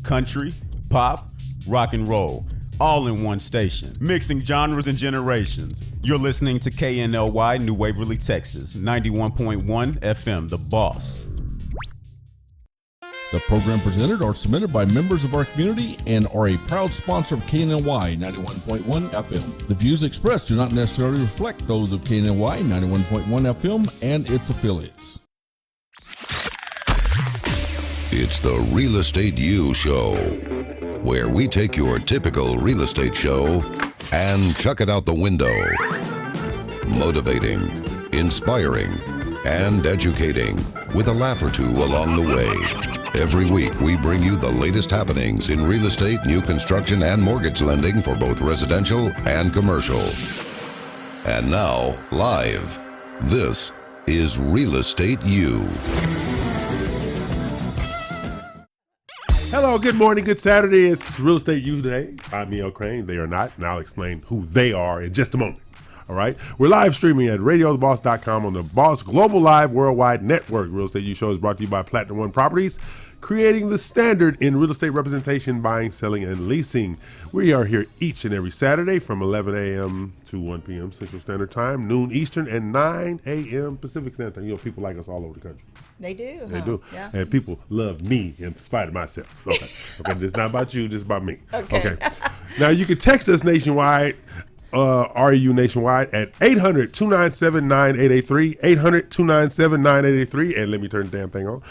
country, pop, rock and roll, all in one station, mixing genres and generations. You're listening to KNLY, New Waverly, Texas, 91.1 FM, The Boss. The program presented are submitted by members of our community and are a proud sponsor of KNLY 91.1 FM. The views expressed do not necessarily reflect those of KNLY 91.1 FM and its affiliates. It's the Real Estate U Show, where we take your typical real estate show and chuck it out the window. Motivating, inspiring, and educating with a laugh or two along the way. Every week, we bring you the latest happenings in real estate, new construction, and mortgage lending for both residential and commercial. And now, live, this is Real Estate U. Hello, good morning, good Saturday. It's Real Estate U Day. I'm E.L. Crane. They are not, and I'll explain who they are in just a moment. All right. We're live streaming at radiotheboss.com on the Boss Global Live Worldwide Network. Real Estate U Show is brought to you by Platinum One Properties, creating the standard in real estate representation, buying, selling, and leasing. We are here each and every Saturday from 11 a.m. to 1 p.m. Central Standard Time, noon Eastern, and 9 a.m. Pacific Standard Time. You know, people like us all over the country. They do. They do. Yeah. And people love me in spite of myself. Okay. Okay. This is not about you. This is about me. Okay. Now, you can text us nationwide. REU nationwide at 800-297-9883, 800-297-9883, and let me turn the damn thing on.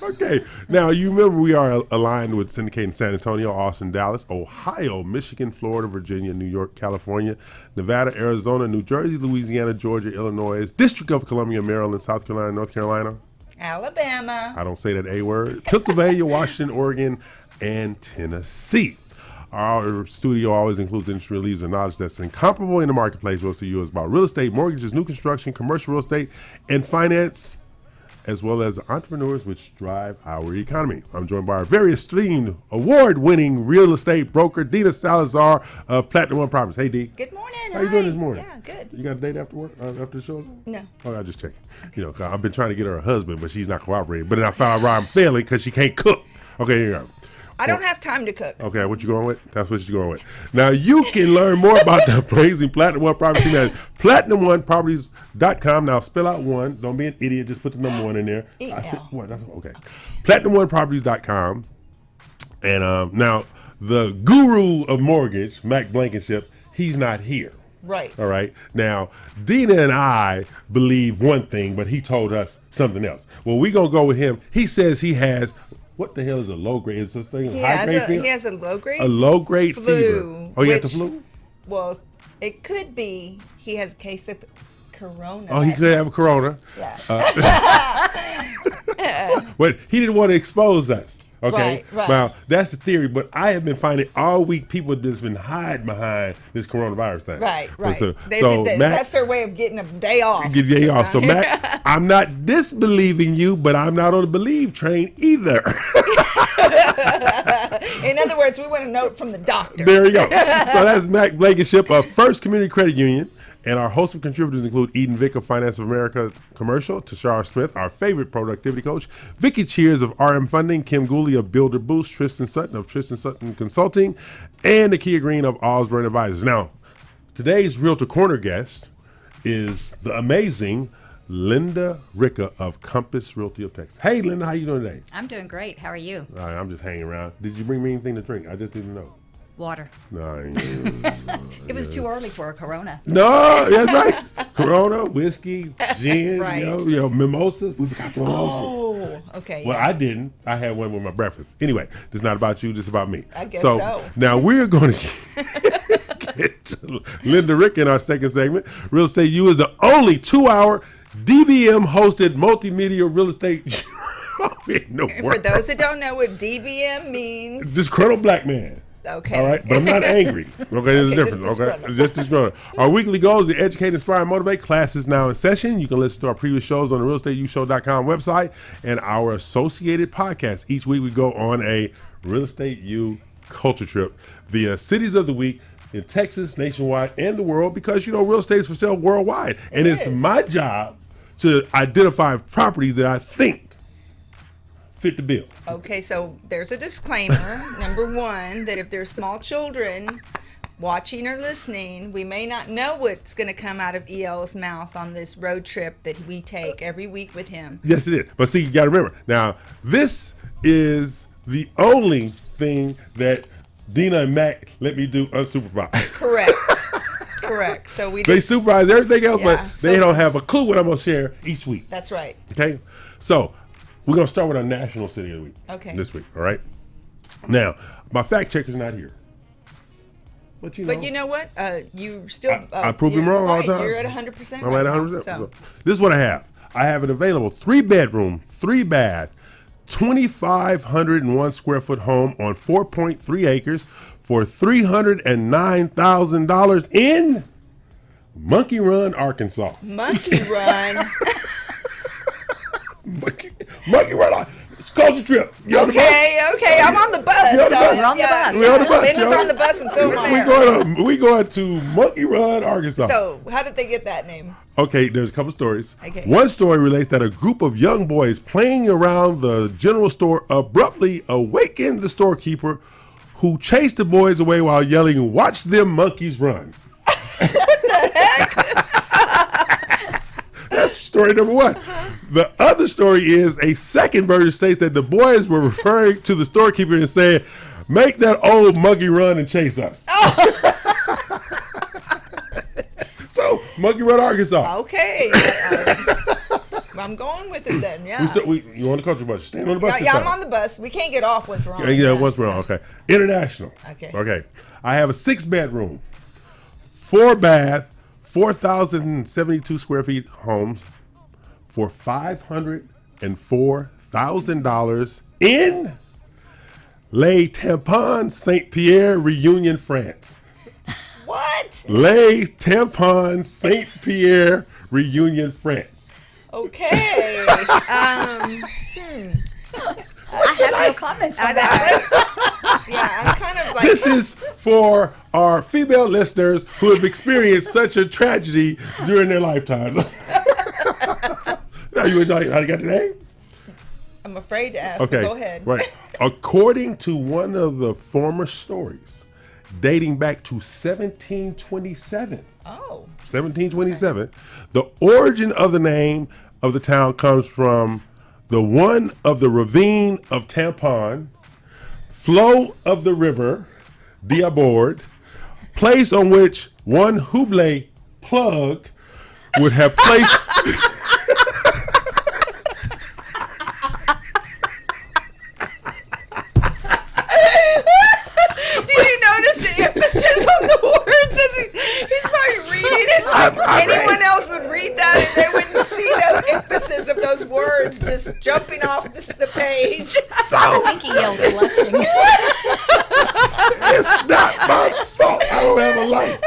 Okay. Now, you remember we are aligned with syndicating San Antonio, Austin, Dallas, Ohio, Michigan, Florida, Virginia, New York, California, Nevada, Arizona, New Jersey, Louisiana, Georgia, Illinois, District of Columbia, Maryland, South Carolina, North Carolina. Alabama. I don't say that A word. Pennsylvania, Washington, Oregon, and Tennessee. Our studio always includes industry leads and knowledge that's incomparable in the marketplace. Real Estate U is about real estate, mortgages, new construction, commercial real estate, and finance, as well as entrepreneurs which drive our economy. I'm joined by our very esteemed, award-winning real estate broker, Dina Salazar of Platinum One Properties. Hey, D. Good morning. How you doing this morning? Yeah, good. You got a date after work, after the show? No. Oh, I just checking. Okay. You know, 'cause I've been trying to get her a husband, but she's not cooperating. But then I found out I'm failing because she can't cook. Okay, here you go. I don't have time to cook. Okay, what you going with? That's what you're going with. Now, you can learn more about the amazing Platinum One Property team at PlatinumOneProperties.com. Now, spell out one. Don't be an idiot. Just put the number one in there. I said one. That's okay. PlatinumOneProperties.com. And now, the guru of mortgage, Mac Blankenship, he's not here. Right. All right. Now, Dina and I believe one thing, but he told us something else. Well, we're going to go with him. He says he has... What the hell is a low grade? Is this thing high grade fever? He has a low grade. A low grade flu, fever. Oh, you have the flu? Well, it could be he has a case of corona. Oh, he could have a corona. Yeah. But he didn't want to expose us. Okay. Right. Now, that's the theory, but I have been finding all week people that's been hiding behind this coronavirus thing. Right. So Matt, Matt, that's their way of getting a day off. Get a day off. So, Matt, I'm not disbelieving you, but I'm not on the believe train either. In other words, we want a note from the doctor. There you go. So that's Mac Blankenship of First Community Credit Union. And our host of contributors include Eden Vick of Finance of America Commercial, Tashara Smith, our favorite productivity coach, Vicky Cheers of RM Funding, Kim Gooley of Builder Boost, Tristan Sutton of Tristan Sutton Consulting, and Nakia Green of Osborne Advisors. Now, today's Realtor Corner guest is the amazing Linda Ricca of Compass Realty of Texas. Hey, Linda, how you doing today? I'm doing great. How are you? All right, I'm just hanging around. Did you bring me anything to drink? I just didn't know. Water. No, It was too early for a Corona. No, that's right. Corona, whiskey, gin, Right. you know, mimosas. We forgot the mimosas. Oh, okay. Well, yeah. I didn't. I had one with my breakfast. Anyway, this is not about you. This is about me. I guess so. Now we're going to get to Linda Rick in our second segment. Real Estate U is the only 2-hour DBM-hosted multimedia real estate show in the And world. for those that don't know what DBM means, Disgruntled black man. okay. All right, but I'm not angry. Okay, there's a Okay, difference. just Okay, disgruntled. just disgruntled. Our weekly goal is to educate, inspire, and motivate. Class is now in session. You can listen to our previous shows on the realestateushow.com website and our associated podcasts. Each week we go on a Real Estate U culture trip via cities of the week in Texas, nationwide, and the world, because, you know, real estate is for sale worldwide. And it's is. my job to identify properties that I think fit the bill. Okay, so there's a disclaimer. Number one, that if there's small children watching or listening, we may not know what's going to come out of EL's mouth on this road trip that we take every week with him. Yes, it is. But see, you got to remember, now, this is the only thing that Dina and Mac let me do unsupervised. Correct. Correct. So we just, They supervise everything else, Yeah, but they so- don't have a clue what I'm going to share each week. That's right. Okay? So, we're going to start with our national city of the week. Okay. This week, all right? Now, my fact checker's not here. But But you know what? You still. I prove him you're wrong all right. the time. You're at 100%. I'm right at now, 100%. so. So, this is what I have. I have an available 3-bedroom, 3-bath, 2,501 square foot home on 4.3 acres for $309,000 in Monkey Run, Arkansas. Monkey Run. Monkey Run. It's culture trip. You on the bus? Okay, I'm on the bus. You're on the So, bus. We're on the bus. We on the bus. Linda's yo. on the bus, and so am I. We going to Monkey Run, Arkansas. So, how did they get that name? Okay, there's a couple stories. Okay. One story relates that a group of young boys playing around the general store abruptly awakened the storekeeper, who chased the boys away while yelling, "Watch them monkeys run." That's story number one. The other story is a second version states that the boys were referring to the storekeeper and saying, "Make that old monkey run and chase us." So, Monkey Run, Arkansas. Okay. I'm going with it then, yeah. You on the culture bus? Stand on the bus. Yeah, this yeah, I'm time. on the bus. We can't get off once we're on. Yeah, once we're on. Okay. International. Okay. I have a 6-bedroom, 4-bath, 4,072 square feet homes for $504,000 in Les Tampons Saint Pierre, Reunion, France. What? Les Tampons Saint Pierre, Reunion, France. Okay. I have no comments on that. Yeah, I'm kind of like. This is for our female listeners who have experienced such a tragedy during their lifetime. Now you know how you got the name? I'm afraid to ask. Okay. But go ahead. Right. According to one of the former stories, dating back to 1727. Oh. 1727. The origin of the name of the town comes from the one of the ravine of Tampon, flow of the river, Diabord, place on which one Hublé plug would have placed. Did you notice the emphasis on the words as he's probably reading it? So anyone else would read that and they wouldn't see the emphasis of those words just jumping off the page. I think he yelled blushing. It's not my fault. I don't have a life.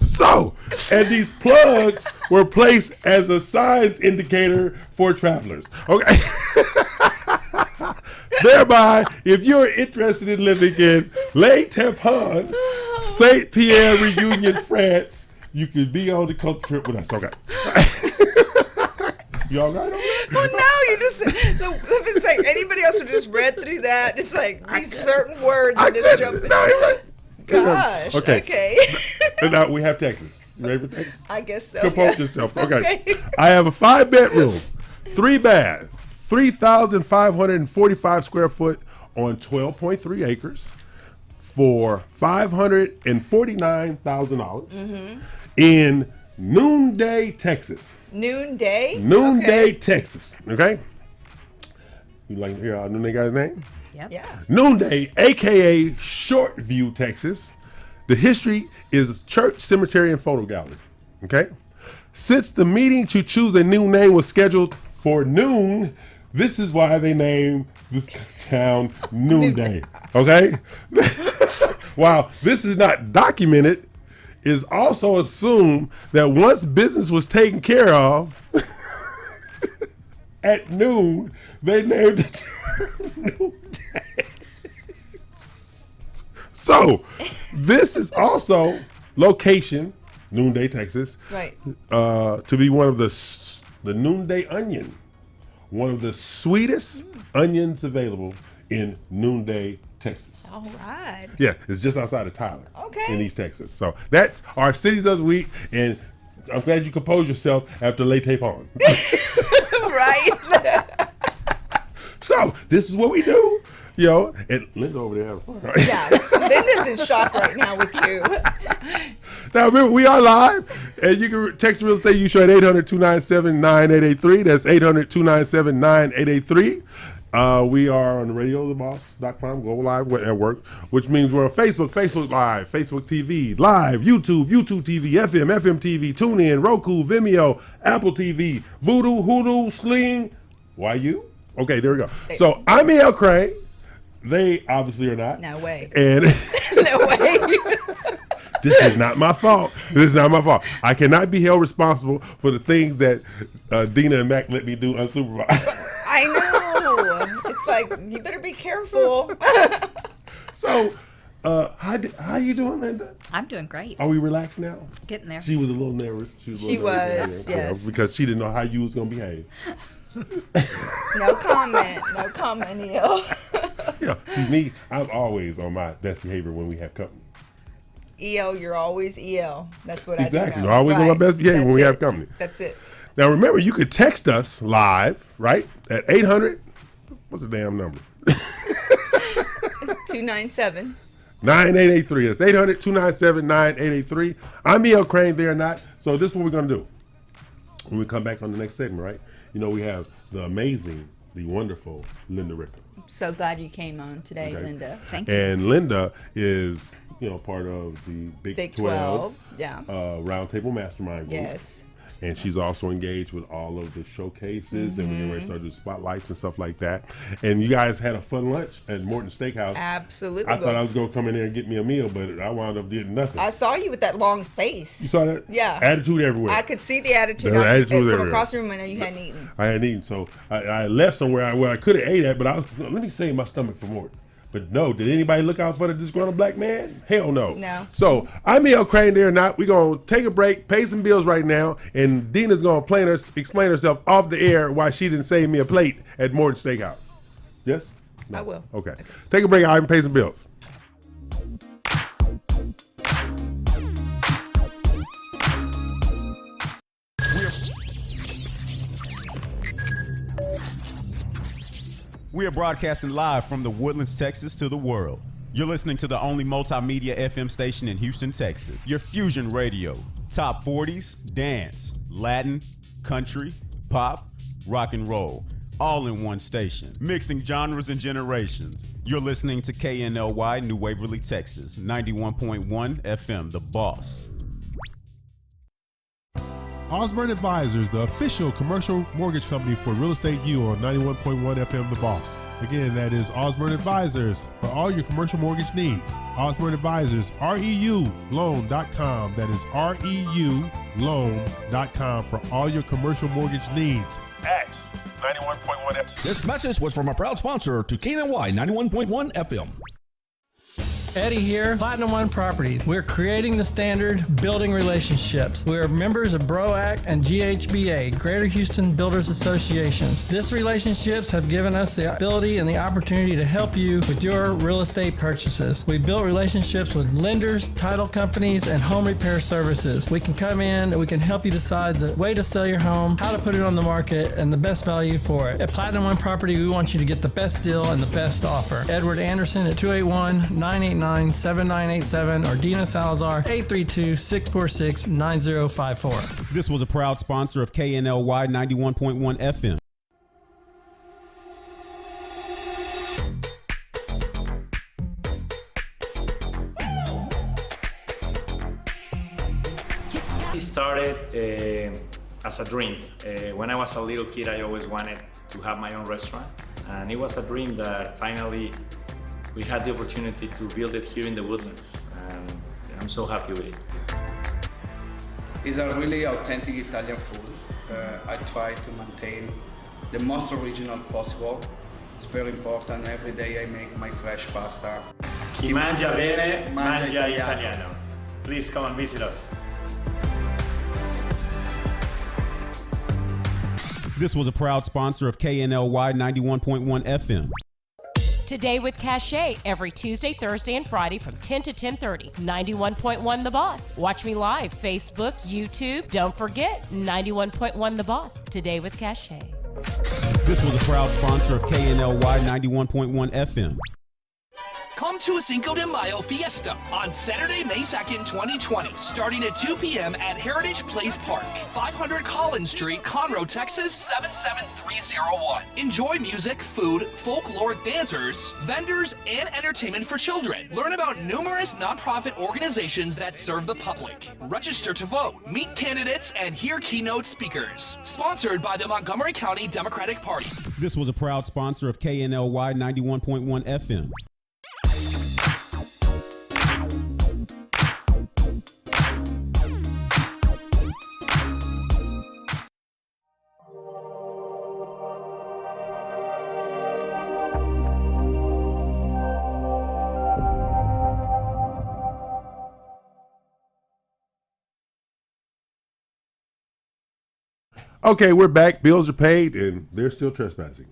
So, and these plugs were placed as a signs indicator for travelers. Okay. Thereby, if you're interested in living in Les Tampons, Saint Pierre, Reunion, France, you can be on the culture trip with us. Okay. You all right on that? Well, no, you just, it's like anybody else who just read through that, it's like these certain words are just jumping. No, you're right. Gosh, okay. And now we have Texas. You ready for Texas? I guess so. Compose yeah. yourself. Okay. I have a 5-bedroom, 3-bath, 3,545 square foot on 12.3 acres for $549,000 in Noonday, Texas. Noonday? Noonday, Okay. Texas. Okay? You like to hear our Noonday guy's name? Yep. Yeah. Noonday, aka Shortview, Texas. The history is church, cemetery, and photo gallery. Okay? Since the meeting to choose a new name was scheduled for noon, this is why they named the town Noonday. Okay? While this is not documented, it is also assumed that once business was taken care of, at noon, they named the town Noonday. So, this is also location Noonday, Texas. Right. To be one of the Noonday onion, one of the sweetest onions available in Noonday, Texas. All right. Yeah, it's just outside of Tyler. Okay. In East Texas. So that's our cities of the week, and I'm glad you composed yourself after Latte Pond. Right. So this is what we do. And Linda over there having fun. Right? Yeah. Linda's in shock right now with you. Now remember, we are live, and you can text Real Estate You Show at 800-297-9883. That's 800-297-9883. We are on radiotheboss.com, Global Live Network, which means we're on Facebook Live, Facebook TV, Live, YouTube TV, FM TV, TuneIn, Roku, Vimeo, Apple TV, Voodoo, Hoodoo, Sling, YU? Okay, there we go. So I'm E.L. Crane. They obviously are not. No way. And No way. this is not my fault. I cannot be held responsible for the things that Dina and Mac let me do unsupervised. I know. It's like, you better be careful. So, how you doing, Linda? I'm doing great. Are we relaxed now? Getting there. She was a little nervous. She was, yes. Because she didn't know how you was going to behave. No comment, Neil. Yeah, see me, I'm always on my best behavior when we have company. EL, you're always EL. That's what Exactly. I do know. You're always on my best behavior when we have company. That's it. Now, remember, you could text us live, right, at 800, what's the damn number? 297. 9883. That's 800-297-9883. I'm E.L. Crane, they are not. So this is what we're going to do. When we come back on the next segment, right? We have the amazing, the wonderful Linda Ricker. So glad you came on today, Okay. Linda. Thank you. And Linda is, part of the Big 12 Yeah. Roundtable Mastermind Group. Yes. And she's also engaged with all of the showcases, and we're getting ready to start doing spotlights and stuff like that. And you guys had a fun lunch at Morton Steakhouse. Absolutely. I thought I was going to come in there and get me a meal, but I wound up getting nothing. I saw you with that long face. You saw that? Yeah. Attitude everywhere. I could see the attitude. There was attitude from everywhere. across the room. I know you hadn't eaten. I hadn't eaten, so I left somewhere where I could have ate at, but let me save my stomach for Morton. But no, did anybody look out for the disgruntled black man? Hell no. No. So I'm E.L. Crane, there or not. We're going to take a break, pay some bills right now, and Dina's going to explain herself off the air why she didn't save me a plate at Morton Steakhouse. Yes? No. I will. Okay. Take a break, I can pay some bills. We are broadcasting live from the Woodlands, Texas to the world. You're listening to the only multimedia FM station in Houston, Texas. Your Fusion Radio. Top 40s, dance, Latin, country, pop, rock and roll. All in one station. Mixing genres and generations. You're listening to KNLY, New Waverly, Texas. 91.1 FM, The Boss. Osborne Advisors, the official commercial mortgage company for Real Estate U on 91.1 FM The Boss. Again, that is Osborne Advisors for all your commercial mortgage needs. Osborne Advisors, REULoan.com. That is REULoan.com for all your commercial mortgage needs at 91.1 FM. This message was from a proud sponsor to KNLY 91.1 FM. Eddie here, Platinum One Properties. We're creating the standard, building relationships. We're members of BROAC and GHBA, Greater Houston Builders Associations. These relationships have given us the ability and the opportunity to help you with your real estate purchases. We built relationships with lenders, title companies, and home repair services. We can come in and we can help you decide the way to sell your home, how to put it on the market, and the best value for it. At Platinum One Property, we want you to get the best deal and the best offer. Edward Anderson at 281-989-7987 or Dina Salazar 832-646-9054. This was a proud sponsor of KNLY 91.1 FM. It started as a dream. When I was a little kid, I always wanted to have my own restaurant. And it was a dream that finally we had the opportunity to build it here in the Woodlands. And I'm so happy with it. It's a really authentic Italian food. I try to maintain the most original possible. It's very important. Every day I make my fresh pasta. Chi mangia bene, Mangia mangia italiano. italiano. Please come and visit us. This was a proud sponsor of KNLY 91.1 FM. Today with Cachet, every Tuesday, Thursday, and Friday from 10 to 10:30. 91.1 The Boss. Watch me live, Facebook, YouTube. Don't forget, 91.1 The Boss. Today with Cachet. This was a proud sponsor of KNLY 91.1 FM. Come to a Cinco de Mayo Fiesta on Saturday, May 2nd, 2020, starting at 2 p.m. at Heritage Place Park, 500 Collins Street, Conroe, Texas, 77301. Enjoy music, food, folkloric dancers, vendors, and entertainment for children. Learn about numerous nonprofit organizations that serve the public. Register to vote, meet candidates, and hear keynote speakers. Sponsored by the Montgomery County Democratic Party. This was a proud sponsor of KNLY 91.1 FM. Okay, we're back. Bills are paid, and they're still trespassing.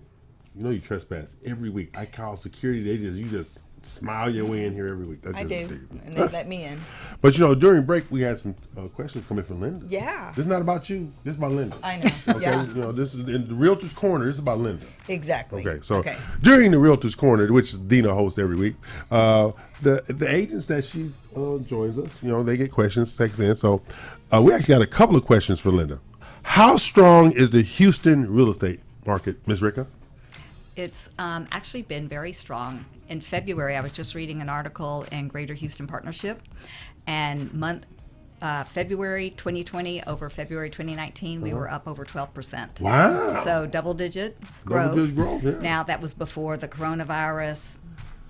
You know you trespass every week. I call security. You just smile your way in here every week. That's I just do, ridiculous. and they let me in. But during break, we had some questions coming from Linda. Yeah. This is not about you. This is about Linda. I know. Okay. Yeah. This is in the Realtor's Corner. This is about Linda. Exactly. Okay. So during the Realtor's Corner, which Dina hosts every week, the agents that she joins us, they get questions, text in. So we actually got a couple of questions for Linda. How strong is the Houston real estate market, Ms. Ricka? It's actually been very strong. In February, I was just reading an article in Greater Houston Partnership, and February 2020 over February 2019, we were up over 12%. Wow. So double-digit growth. Double-digit growth, yeah. Now, that was before the coronavirus,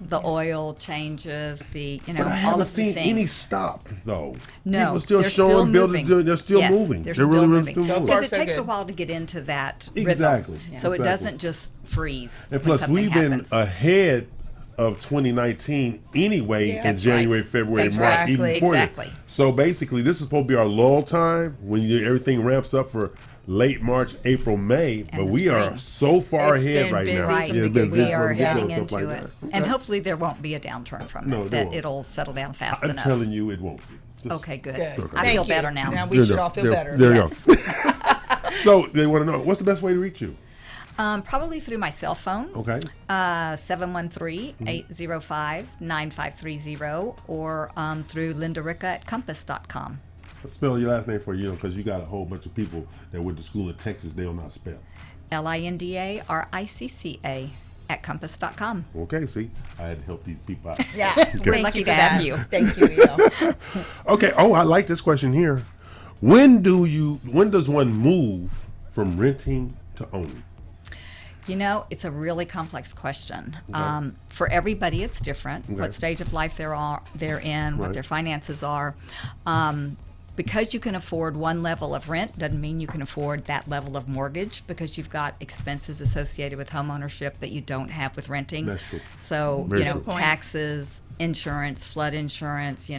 the oil changes, But I all haven't of the seen things. any stop, though. No, People still they're showing still buildings. moving. They're still Yes, moving. They're They're still really moving. moving. Because it so takes a good. while to get into that Exactly. rhythm. Yeah. So it Exactly. doesn't just freeze. And when plus, something we've happens. been ahead of 2019 anyway in That's January, right. February, That's March, right. even before that. Exactly. So basically, this is supposed to be our lull time when everything ramps up for late March, April, May. But the we are spring. so far It's ahead been right busy now. from Right, the it's been beginning. we are busy from the heading beginning, stuff into like it. that. And Okay. hopefully there won't be a downturn from No, it, there that won't. it'll settle down fast I'm enough. telling you, it won't be. Just- Okay, good. Good. I Thank feel you. better now. Now we There should you go. all feel There- better. There Yes. you go. So they want to know, what's the best way to reach you? Probably through my cell phone. Okay. 713-805-9530 or through lindaricka@compass.com. Spell your last name for you, because you got a whole bunch of people that went to school in Texas, they'll not spell. LINDARICCA @compass.com. Okay, see, I had to help these people out. Yeah. We're Thank lucky you to for have that. you. Thank you, Eo. Okay. Oh, I like this question here. When does one move from renting to owning? It's a really complex question. For everybody, it's different. Okay. What stage of life they're in, what Right. their finances are. Because you can afford one level of rent doesn't mean you can afford that level of mortgage, because you've got expenses associated with home ownership that you don't have with renting. That's true. So, Very true. taxes, insurance, flood insurance,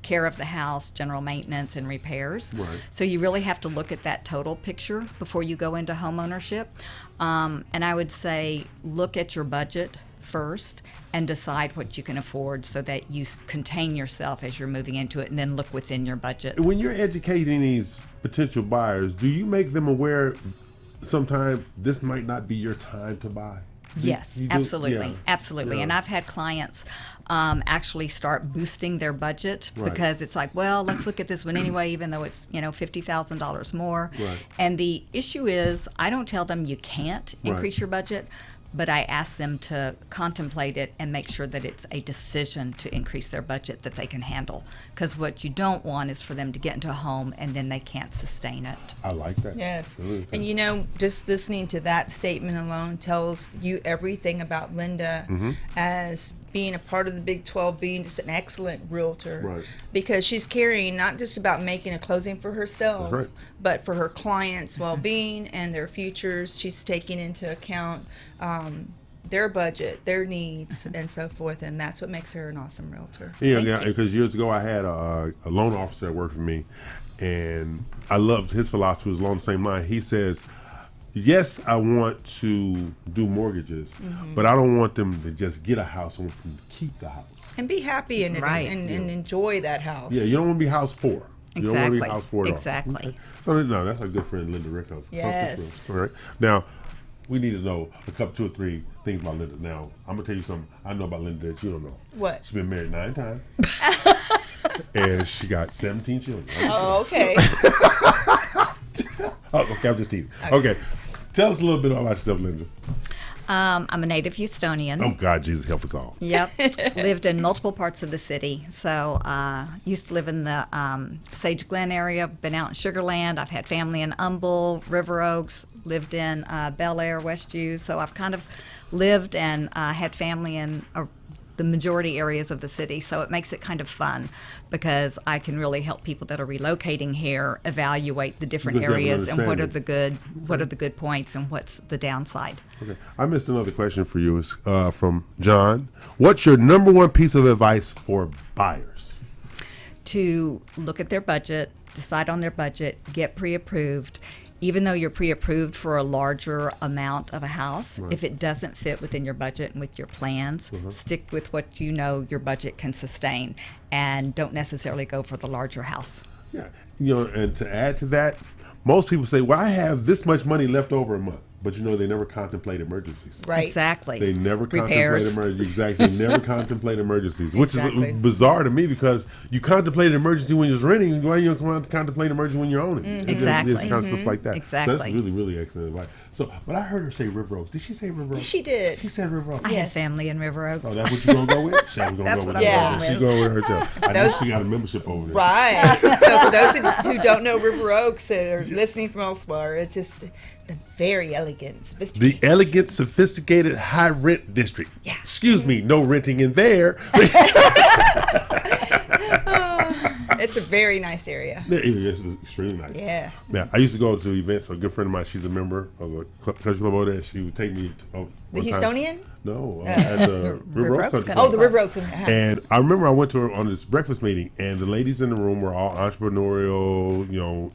care of the house, general maintenance and repairs. Right. So you really have to look at that total picture before you go into home ownership. And I would say look at your budget first and decide what you can afford so that you contain yourself as you're moving into it, and then look within your budget. When you're educating these potential buyers, do you make them aware sometimes this might not be your time to buy? Yes, You do- absolutely, yeah. absolutely. Yeah. And I've had clients actually start boosting their budget Right. because it's like, well, let's look at this one anyway, even though it's $50,000 more. Right. And the issue is, I don't tell them you can't Right. increase your budget, but I ask them to contemplate it and make sure that it's a decision to increase their budget that they can handle. Because what you don't want is for them to get into a home and then they can't sustain it. I like that. Yes. Really And just listening to that statement alone tells you everything about Linda as being a part of the Big 12, being just an excellent realtor. Right. Because she's caring not just about making a closing for herself, That's right. but for her clients' well-being and their futures. She's taking into account their budget, their needs, and so forth. And that's what makes her an awesome realtor. Yeah, because years ago I had a loan officer that worked for me, and I loved his philosophy. Was along the same line. He says, yes, I want to do mortgages, but I don't want them to just get a house. I want them to keep the house. And be happy in it Right. and enjoy that house. Yeah, you don't want to be house poor. You don't want to be house poor at all. Exactly. Okay. So, no, that's our good friend Linda Rico. Yes. All right. Now, we need to know two or three things about Linda. Now, I'm going to tell you something I know about Linda that you don't know. What? She's been married 9 times. And she got 17 children. Oh, okay. Okay, I'm just teasing. Okay. Tell us a little bit about yourself, Linda. I'm a native Houstonian. Oh, God, Jesus, help us all. Yep. Lived in multiple parts of the city. So used to live in the Sage Glen area, been out in Sugar Land. I've had family in Humble, River Oaks, lived in Bel Air, West View. So I've kind of lived and had family in the majority areas of the city. So it makes it kind of fun because I can really help people that are relocating here evaluate the different Because they have an areas and what are understanding. the good points and what's the downside. Okay. I missed another question for you. It's from John. What's your number one piece of advice for buyers? To look at their budget, decide on their budget, get pre-approved. Even though you're pre-approved for a larger amount of a house, if it doesn't fit within your budget and with your plans, stick with what you know your budget can sustain and don't necessarily go for the larger house. Yeah. And to add to that, most people say, well, I have this much money left over a month. But they never contemplate emergencies. Right. Exactly. They never Repairs. contemplate emergencies. Exactly. They never contemplate emergencies, which Exactly. is bizarre to me because you contemplate an emergency when you're renting. Why you don't contemplate an emergency when you're owning? Exactly. It's kind of stuff like that. Exactly. So that's really, really excellent advice. So, but I heard her say River Oaks. Did she say River Oaks? She did. She said River Oaks. I have family in River Oaks. Oh, that's what you're going to go with? She was gonna That's go with what her. I'm going She's going with her too. I know she got a membership over there. Right. So for those who don't know River Oaks that are listening from elsewhere, it's just the very elegant, sophisticated. The elegant, sophisticated, high rent district. Yeah. Excuse me, no renting in there. It's a very nice area. Yeah, it's extremely nice. Yeah. Yeah, I used to go to events. A good friend of mine, she's a member of a country club over there. She would take me to The Houstonian? No, at the River Oaks Country Oh, Club. the River Oaks. And I remember I went to her on this breakfast meeting, and the ladies in the room were all entrepreneurial,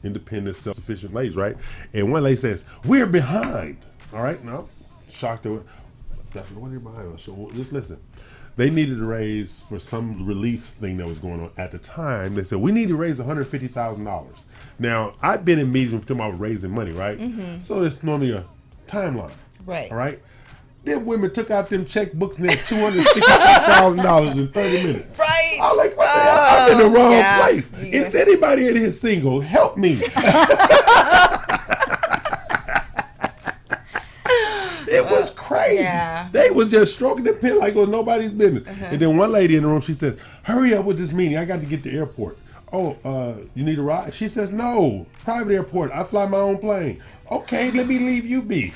independent, self-sufficient ladies, right? And one lady says, "We're behind." All right, now shocked. What are you behind us? So just listen. They needed to raise for some relief thing that was going on at the time. They said, we need to raise $150,000. Now, I've been in meetings talking about raising money, right? So it's normally a timeline. Right. All right? Them women took out them checkbooks and they had $265,000 in 30 minutes. Right. I was like, what the hell? I'm in the wrong place. Yeah. Is anybody in here single? Help me. It was crazy. Yeah. They was just stroking the pen like it was nobody's business. And then one lady in the room, she says, hurry up with this meeting. I got to get to the airport. Oh, you need a ride? She says, no, private airport. I fly my own plane. Okay, let me leave you be.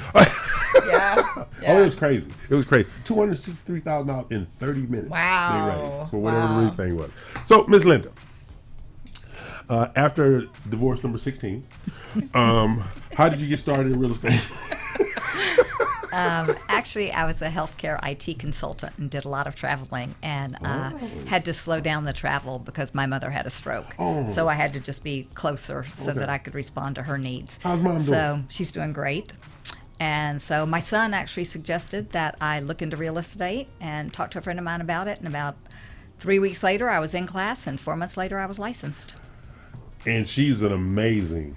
Yeah. Oh, it was crazy. It was crazy. $263,000 in 30 minutes. Wow. They raised for whatever the real thing was. So, Miss Linda, after divorce number 16, how did you get started in real estate? Actually, I was a healthcare IT consultant and did a lot of traveling and had to slow down the travel because my mother had a stroke. So I had to just be closer so that I could respond to her needs. How's Mom doing? So she's doing great. And so my son actually suggested that I look into real estate and talk to a friend of mine about it. And about 3 weeks later, I was in class, and 4 months later, I was licensed. And she's an amazing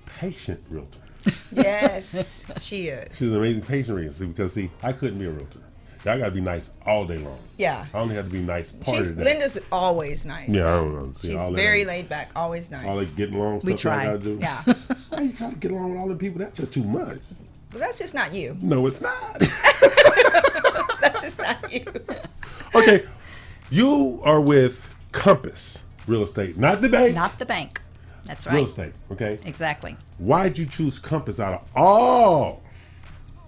patient realtor. Yes, she is. She's an amazing patient realtor because, see, I couldn't be a realtor. I got to be nice all day long. Yeah. I only have to be nice part of the day. Linda's always nice. Yeah, I though. don't know. See, She's all that- very laid back, always nice. All that getting along We stuff I try. got to do. Yeah. How you trying to get along with all the people? That's just too much. But that's just not you. No, it's not. That's just not you. Okay, you are with Compass Real Estate, not the bank. Not the bank. That's right. Real estate, okay? Exactly. Why'd you choose Compass out of all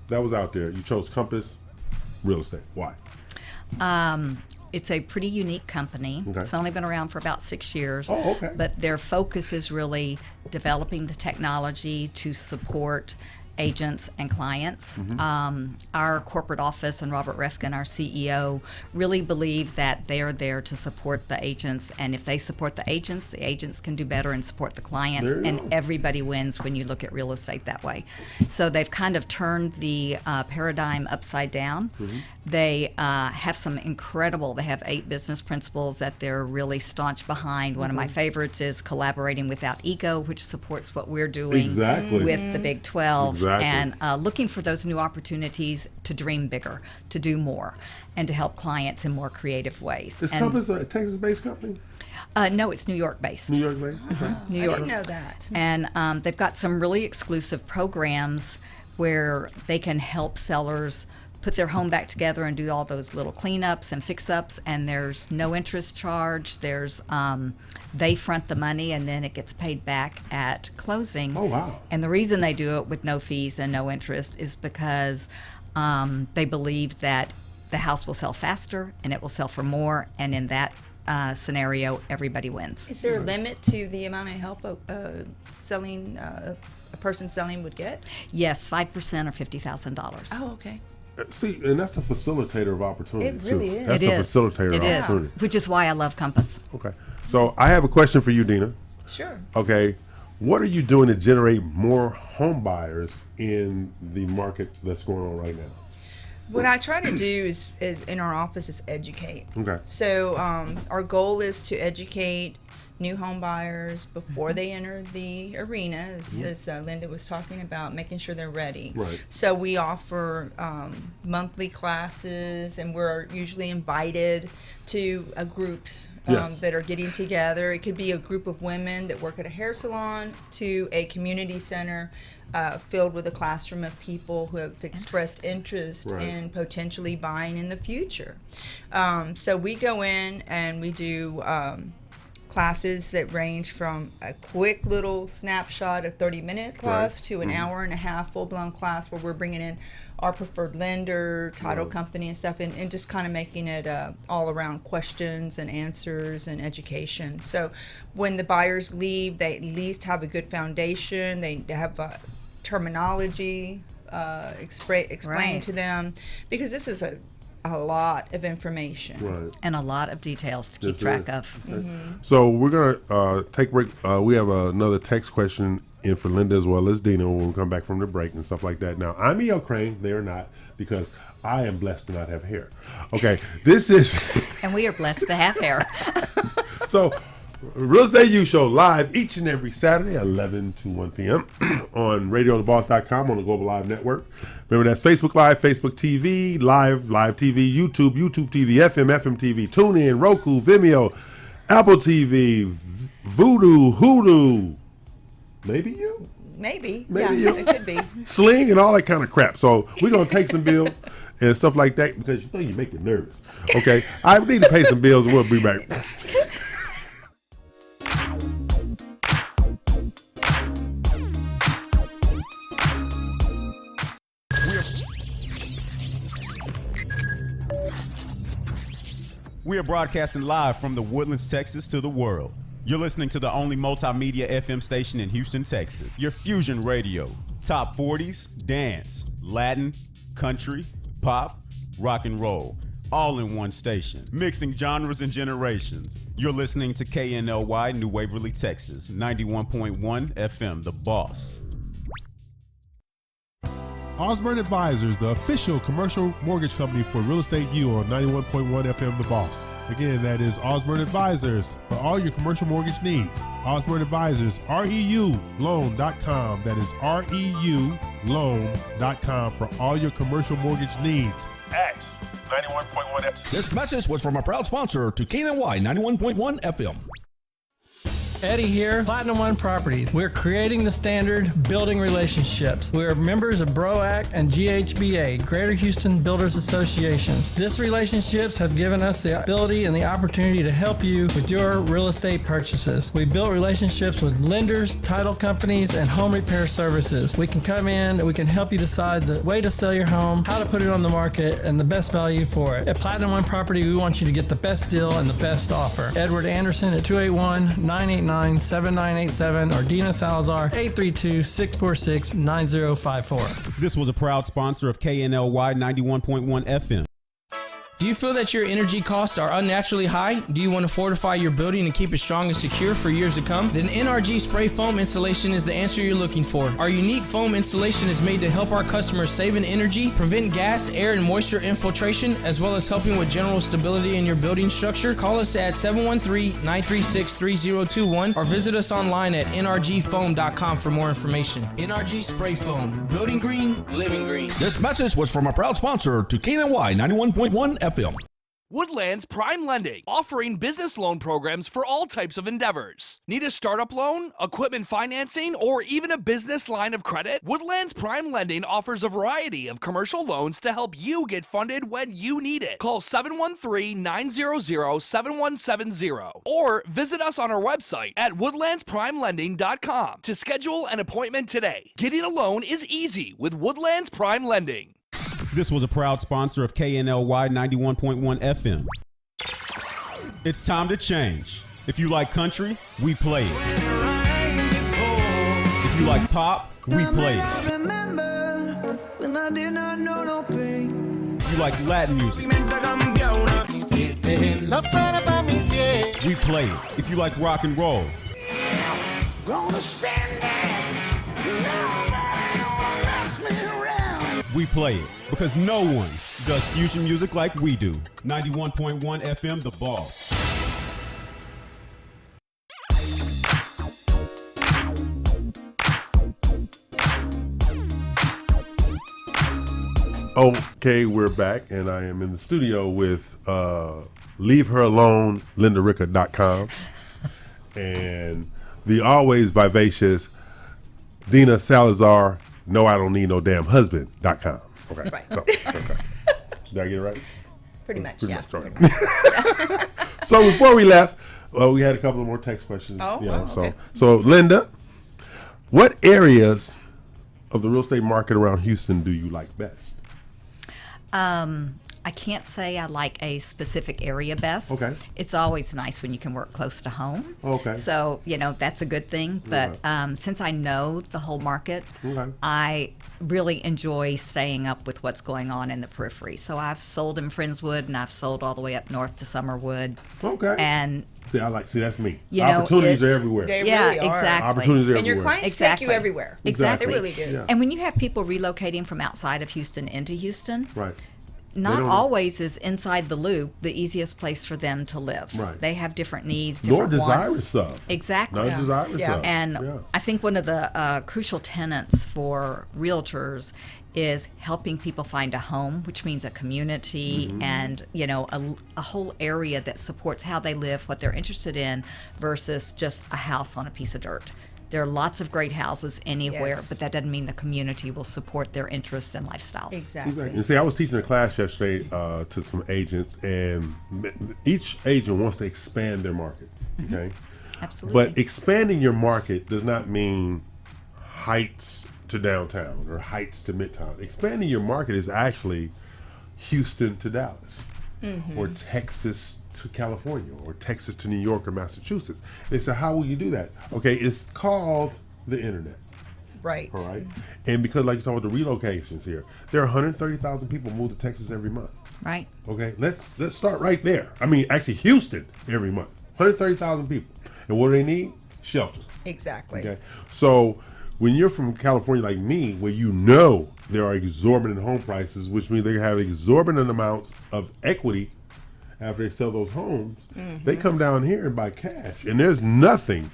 that was out there? You chose Compass Real Estate. Why? It's a pretty unique company. Okay. It's only been around for about 6 years. Oh, okay. But their focus is really developing the technology to support agents and clients. Our corporate office and Robert Refkin, our CEO, really believe that they are there to support the agents, and if they support the agents can do better and support the clients, and everybody wins when you look at real estate that way. So they've kind of turned the paradigm upside down. They have some they have 8 business principles that they're really staunch behind. One of my favorites is collaborating without ego, which supports what we're doing with the Big 12, and looking for those new opportunities to dream bigger, to do more, and to help clients in more creative ways. Is Compass a Texas-based company? No, it's New York-based. New York-based? New York. I didn't know that. And they've got some really exclusive programs where they can help sellers put their home back together and do all those little cleanups and fix-ups, and there's no interest charge. There's they front the money, and then it gets paid back at closing. Oh, wow. And the reason they do it with no fees and no interest is because they believe that the house will sell faster and it will sell for more, and in that scenario, everybody wins. Is there a limit to the amount of help a person selling would get? Yes, 5% or $50,000. Oh, okay. See, and that's a facilitator of opportunity. It really is. That's a facilitator of opportunity. Which is why I love Compass. Okay. So I have a question for you, Dina. Sure. Okay. What are you doing to generate more home buyers in the market that's going on right now? What I try to do is in our office is educate. Okay. So our goal is to educate new home buyers before they enter the arena, as Linda was talking about, making sure they're ready. Right. So we offer monthly classes, and we're usually invited to groups that are getting together. It could be a group of women that work at a hair salon to a community center filled with a classroom of people who have expressed interest in potentially buying in the future. So we go in and we do classes that range from a quick little snapshot, a 30-minute class, to an hour and a half full-blown class where we're bringing in our preferred lender, title company and stuff, and just kind of making it all around questions and answers and education. So when the buyers leave, they at least have a good foundation. They have terminology explained to them, because this is a lot of information and a lot of details to keep track of. Okay. So we're gonna take a break. We have another text question in for Linda as well as Dina when we come back from the break and stuff like that. Now, I'm E.L. Crane. They are not, because I am blessed to not have hair. Okay, this is and we are blessed to have hair. So Real Estate U Show live each and every Saturday, 11 to 1 p.m. on radiotheboss.com on the Global Live Network. Remember, that's Facebook Live, Facebook TV, Live TV, YouTube TV, FM TV, TuneIn, Roku, Vimeo, Apple TV, Voodoo, Hoodoo. Maybe you? Maybe you. It could be. Sling and all that kind of crap. So we're going to take some bills and stuff like that, because you know you make me nervous. Okay? I need to pay some bills, and we'll be back. We are broadcasting live from the Woodlands, Texas to the world. You're listening to the only multimedia FM station in Houston, Texas. Your fusion radio. Top 40s, dance, Latin, country, pop, rock and roll. All in one station. Mixing genres and generations. You're listening to KNLY, New Waverly, Texas. 91.1 FM, The Boss. Osborne Advisors, the official commercial mortgage company for Real Estate U on 91.1 FM The Boss. Again, that is Osborne Advisors for all your commercial mortgage needs. Osborne Advisors, REULoan.com. That is REULoan.com for all your commercial mortgage needs at 91.1 FM. This message was from a proud sponsor to KNLY 91.1 FM. Eddie here, Platinum One Properties. We're creating the standard, building relationships. We are members of BROAC and GHBA, Greater Houston Builders Associations. These relationships have given us the ability and the opportunity to help you with your real estate purchases. We've built relationships with lenders, title companies, and home repair services. We can come in and we can help you decide the way to sell your home, how to put it on the market, and the best value for it. At Platinum One Property, we want you to get the best deal and the best offer. Edward Anderson at 281-989 839-7987 or Dina Salazar, 832-646-9054. This was a proud sponsor of KNLY 91.1 FM. Do you feel that your energy costs are unnaturally high? Do you want to fortify your building and keep it strong and secure for years to come? Then NRG Spray Foam Installation is the answer you're looking for. Our unique foam installation is made to help our customers save in energy, prevent gas, air, and moisture infiltration, as well as helping with general stability in your building structure. Call us at 713-936-3021 or visit us online at nrgfoam.com for more information. NRG Spray Foam. Building green, living green. This message was from a proud sponsor to KNLY 91.1 FM. Woodlands Prime Lending, offering business loan programs for all types of endeavors. Need a startup loan, equipment financing, or even a business line of credit? Woodlands Prime Lending offers a variety of commercial loans to help you get funded when you need it. Call 713-900-7170 or visit us on our website at woodlandsprimelending.com to schedule an appointment today. Getting a loan is easy with Woodlands Prime Lending. This was a proud sponsor of KNLY 91.1 FM. It's time to change. If you like country, we play it. If you like pop, we play it. If you like Latin music, we play it. If you like rock and roll, we play it. Because no one does fusion music like we do. 91.1 FM, The Boss. Okay, we're back, and I am in the studio with Leave Her Alone, LindaRica.com, and the always vivacious Dina Salazar, No, I Don't Need No Damn Husband.com. Okay. Right. So, okay. Did I get it right? Pretty much, Pretty yeah. much, right. So before we left, we had a couple of more text questions. Oh, you know, wow, okay. So Linda, what areas of the real estate market around Houston do you like best? I can't say I like a specific area best. Okay. It's always nice when you can work close to home. Okay. So, that's a good thing. But since I know the whole market, Okay. I really enjoy staying up with what's going on in the periphery. So I've sold in Friendswood, and I've sold all the way up north to Summerwood. Okay. And See, that's me. You know, Opportunities are it's- everywhere. They yeah, really are. exactly. Opportunities are And your everywhere. clients take you everywhere. Exactly. They really do. Yeah. And when you have people relocating from outside of Houston into Houston, Right. not don't- always is inside the loop the easiest place for them to live. Right. They have different needs, Nor different wants. desirous stuff. Exactly. Not desirous Yeah. stuff. And Yeah. I think one of the crucial tenets for realtors is helping people find a home, which means a community Mm-hmm. and a whole area that supports how they live, what they're interested in, versus just a house on a piece of dirt. There are lots of great houses anywhere, Yes. but that doesn't mean the community will support their interests and lifestyles. Exactly. And see, I was teaching a class yesterday to some agents, and each agent wants to expand their market. Okay, Absolutely. but expanding your market does not mean heights to downtown or heights to midtown. Expanding your market is actually Houston to Dallas, or Texas to California, or Texas to New York or Massachusetts. They say, how will you do that? Okay, it's called the internet. Right. All right. And because, like you talking about the relocations here, there are 130,000 people move to Texas every month. Right. Okay, let's start right there. I mean, actually, Houston every month, 130,000 people, and what do they need? Shelter. Exactly. Okay, so when you're from California like me, where you know there are exorbitant home prices, which means they have exorbitant amounts of equity after they sell those homes, they come down here and buy cash, and there's nothing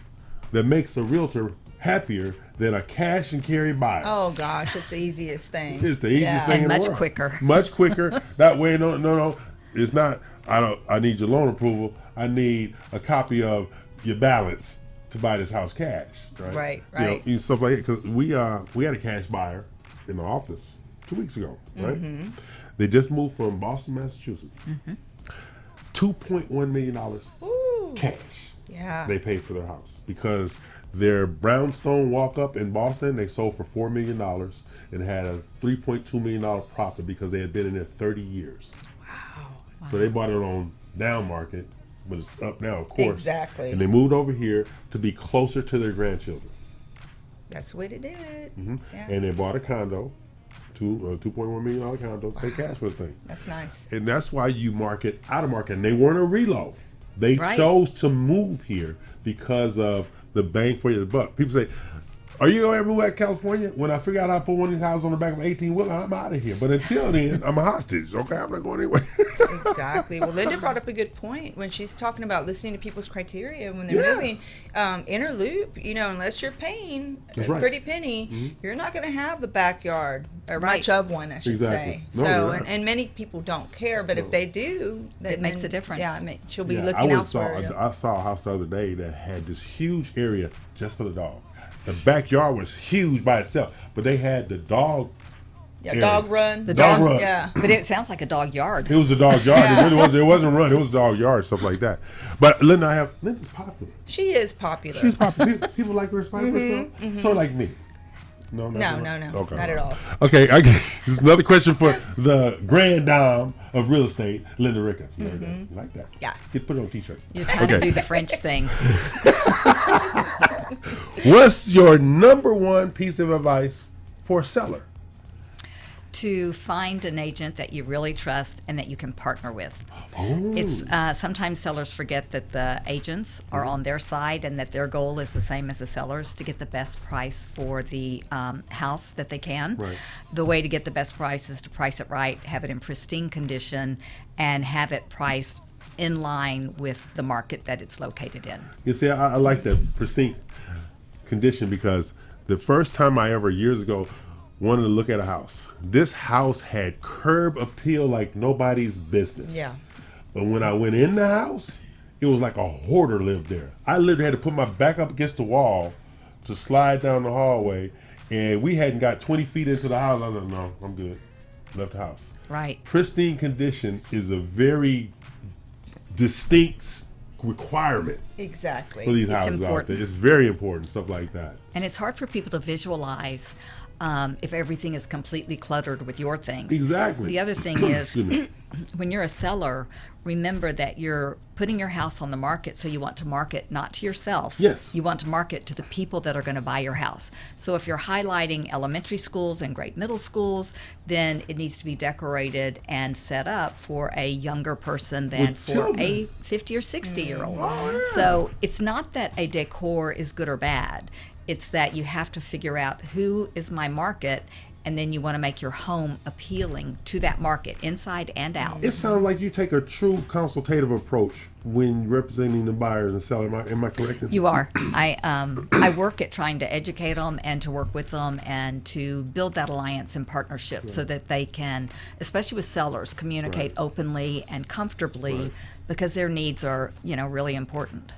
that makes a realtor happier than a cash and carry buyer. Oh gosh, it's the easiest thing. It's the easiest thing And in the much world. quicker. Much quicker. That way, no. It's not. I need your loan approval. I need a copy of your balance to buy this house cash. Right. Right. You know, stuff like that. Because we had a cash buyer in the office 2 weeks ago. Right. They just moved from Boston, Massachusetts. $2.1 million cash. Yeah. They paid for their house because their brownstone walk-up in Boston, they sold for $4 million and had a $3.2 million profit because they had been in there 30 years. Wow. So they bought it on down market but it's up now, of course. Exactly. And they moved over here to be closer to their grandchildren. That's the way to do it. Yeah. And they bought a condo, $2.1 million condo, pay cash for the thing. That's nice. And that's why you market out of market. And they weren't a reload. They Right. chose to move here because of the bang for your buck. People say, are you going to move out to California? When I figure out I put one of these houses on the back of an 18-wheeler, I'm out of here. But until then, I'm a hostage. Okay, I'm not going anywhere. Exactly. Well, Linda brought up a good point when she's talking about listening to people's criteria when they're moving. Inner loop, unless you're paying That's a right. pretty penny, you're not going to have a backyard or much of one, I should Exactly. say. No, So, you're right. and many people don't care, but if they do, It makes a difference. Yeah, she'll be I looking went elsewhere. I saw a house the other day that had this huge area just for the dog. The backyard was huge by itself, but they had the dog. Yeah, area. dog run. The Dog dog run. Yeah. But it sounds like a dog yard. It was a dog yard. It really was. It wasn't a run. It was a dog yard, stuff like that. But Linda's popular. She is popular. She's popular. People like her in spite of herself. Sort of like me. No, No, Okay. not at all. Okay, this is another question for the grand dame of real estate, Linda Ricker. You heard that? You like that? Yeah. Get put it on a t-shirt. You're trying to do the French thing. What's your number one piece of advice for a seller? To find an agent that you really trust and that you can partner with. Oh. It's sometimes sellers forget that the agents are on their side and that their goal is the same as the sellers to get the best price for the house that they can. Right. The way to get the best price is to price it right, have it in pristine condition, and have it priced in line with the market that it's located in. You see, I like that pristine condition because the first time I ever, years ago, wanted to look at a house, this house had curb appeal like nobody's business. Yeah. But when I went in the house, it was like a hoarder lived there. I literally had to put my back up against the wall to slide down the hallway, and we hadn't got 20 feet into the house. I was like, no, I'm good. Left the house. Right. Pristine condition is a very distinct requirement Exactly. for these It's houses out important. there. It's very important, stuff like that. And it's hard for people to visualize if everything is completely cluttered with your things. Exactly. The other thing is, Excuse me. when you're a seller, remember that you're putting your house on the market, so you want to market not to yourself. Yes. You want to market to the people that are going to buy your house. So if you're highlighting elementary schools and great middle schools, then it needs to be decorated and set up for a younger person than With for children. a 50 or 60-year-old. Oh, yeah. So it's not that a decor is good or bad. It's that you have to figure out who is my market, and then you want to make your home appealing to that market, inside and out. It sounds like you take a true consultative approach when representing the buyer and the seller. Am I correct? You are. I work at trying to educate them and to work with them and to build that alliance and partnership so that they can, especially with sellers, communicate openly and comfortably because their needs are, really important.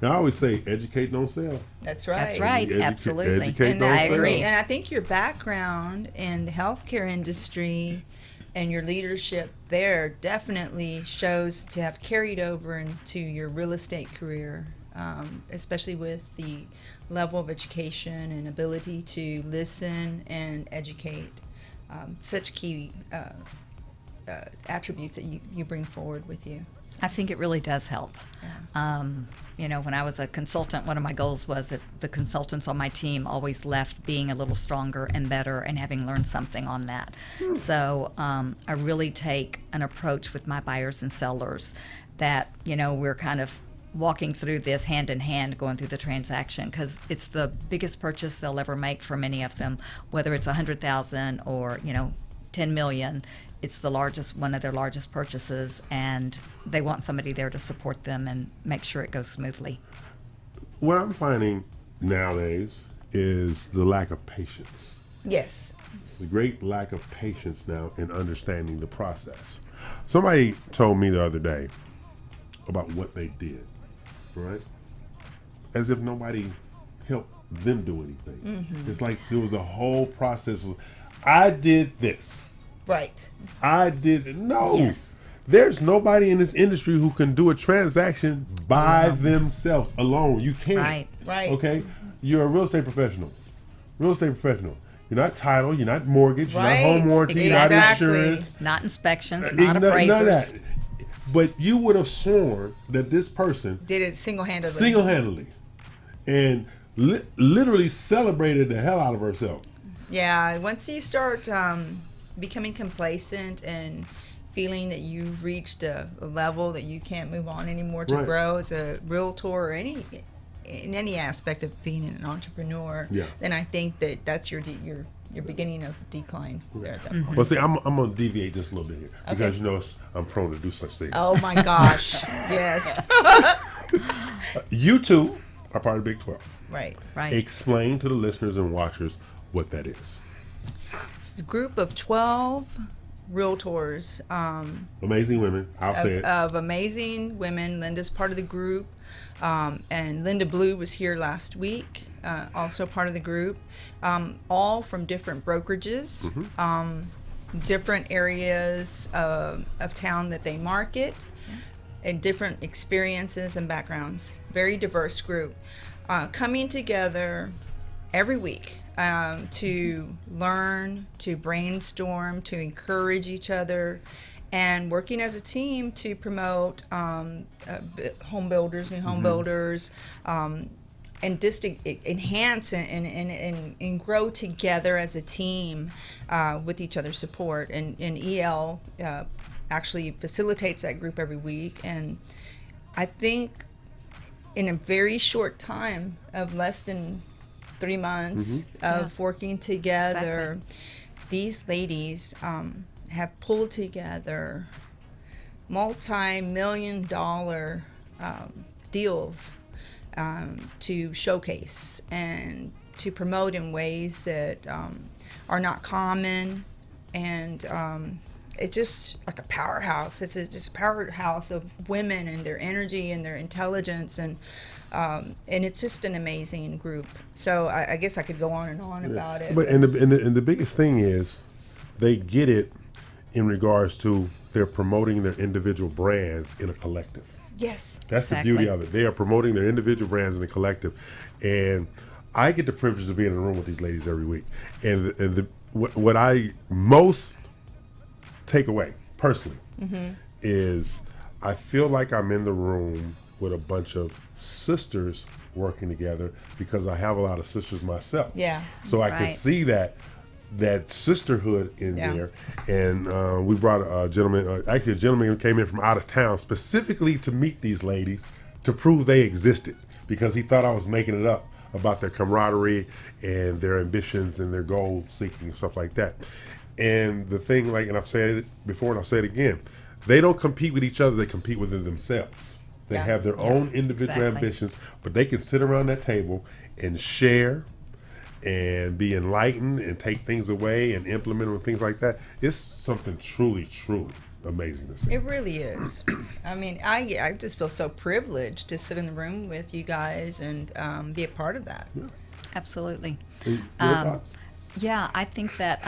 Now, I always say, educate, don't sell. That's right. That's right. Absolutely. Educate, And don't I sell. agree. And I think your background in the healthcare industry and your leadership there definitely shows to have carried over into your real estate career, especially with the level of education and ability to listen and educate. Such key attributes that you bring forward with you. I think it really does help. When I was a consultant, one of my goals was that the consultants on my team always left being a little stronger and better and having learned something on that. So I really take an approach with my buyers and sellers that, we're kind of walking through this hand in hand, going through the transaction, because it's the biggest purchase they'll ever make for many of them, whether it's $100,000 or, 10 million. It's one of their largest purchases, and they want somebody there to support them and make sure it goes smoothly. What I'm finding nowadays is the lack of patience. Yes. It's a great lack of patience now in understanding the process. Somebody told me the other day about what they did, right? As if nobody helped them do anything. Mm-hmm. It's like there was a whole process of, I did this. Right. I did. No. Yes. There's nobody in this industry who can do a transaction by themselves alone. You can't. Right. Right. Okay? You're a real estate professional. Real estate professional. You're not title, you're not mortgage, Right. you're not home warranty, you're not Exactly. insurance. Not inspections, None not of appraisers. that. but you would have sworn that this person did it single-handedly. And literally celebrated the hell out of herself. Yeah, once you start becoming complacent and feeling that you've reached a level that you can't move on anymore to grow as a realtor or in any aspect of being an entrepreneur, then I think that's your beginning of decline there at that point. Well, see, I'm going to deviate just a little bit here because you know I'm prone to do such things. Oh my gosh, yes. You two are part of Big 12. Right. Explain to the listeners and watchers what that is. A group of 12 realtors. Amazing women, I'll say it. Of amazing women. Linda's part of the group. And Linda Blue was here last week, also part of the group. All from different brokerages, different areas of town that they market, and different experiences and backgrounds. Very diverse group. Coming together every week to learn, to brainstorm, to encourage each other, and working as a team to promote home builders, new home builders, and just enhance and grow together as a team with each other's support. And EL actually facilitates that group every week. And I think in a very short time of less than 3 months of working together, these ladies have pulled together multi-million-dollar deals to showcase and to promote in ways that are not common, and it's just like a powerhouse. It's just a powerhouse of women and their energy and their intelligence, and it's just an amazing group. So I guess I could go on and on about it. But and the biggest thing is they get it in regards to they're promoting their individual brands in a collective. Yes, that's the beauty of it. They are promoting their individual brands in a collective, and I get the privilege to be in the room with these ladies every week. And what I most take away personally is I feel like I'm in the room with a bunch of sisters working together because I have a lot of sisters myself. Yeah. So I can see that sisterhood in there. And we brought a gentleman, actually a gentleman who came in from out of town specifically to meet these ladies to prove they existed, because he thought I was making it up about their camaraderie and their ambitions and their goal seeking and stuff like that. And the thing, like, and I've said it before and I'll say it again, they don't compete with each other, they compete within themselves. They have their own individual ambitions, but they can sit around that table and share and be enlightened and take things away and implement them and things like that. It's something truly, truly amazing to see. It really is. I mean, I just feel so privileged to sit in the room with you guys and be a part of that. Yeah. Absolutely. Your thoughts? Yeah, I think that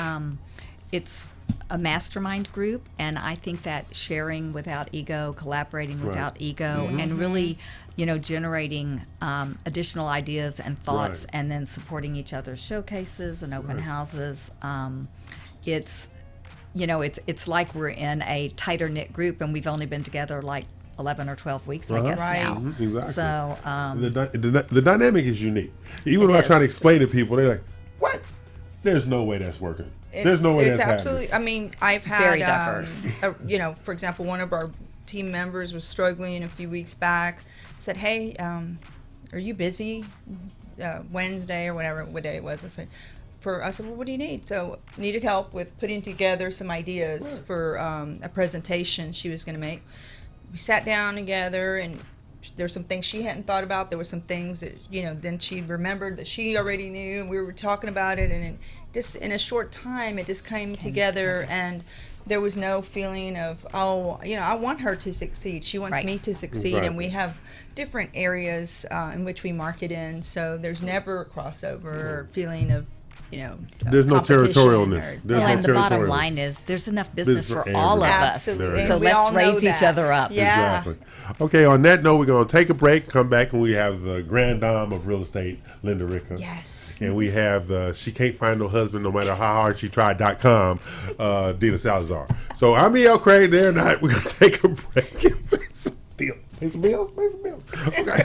it's a mastermind group, and I think that sharing without ego, collaborating without ego, and really, generating additional ideas and thoughts, and then supporting each other's showcases and open houses. It's like we're in a tighter knit group, and we've only been together like 11 or 12 weeks, I guess now. Exactly. So the dynamic is unique. Even when I try to explain to people, they're like, "What? There's no way that's working. There's no way that's absolutely happening." I mean, I've had very diverse. For example, one of our team members was struggling a few weeks back. Said, "Hey, are you busy Wednesday or what day it was?" I said, "Well, what do you need?" So needed help with putting together some ideas for a presentation she was going to make. We sat down together, and there's some things she hadn't thought about. There were some things that, then she remembered that she already knew, and we were talking about it, and just in a short time, it just came together, and there was no feeling of, I want her to succeed. She wants me to succeed, and we have different areas in which we market in, so there's never a crossover or feeling of, there's no territorialness. And the bottom line is there's enough business for all of us. Absolutely. So let's raise each other up. Yeah. Exactly. Okay, on that note, we're going to take a break, come back, and we have the grand dame of real estate, Linda Ricker. Yes. And we have She Can't Find No Husband No Matter How Hard She Tried.com, Dina Salazar. So I'm E.L. Craig. They're not. We're going to take a break and pay some bills. Pay some bills? Pay some bills. Okay.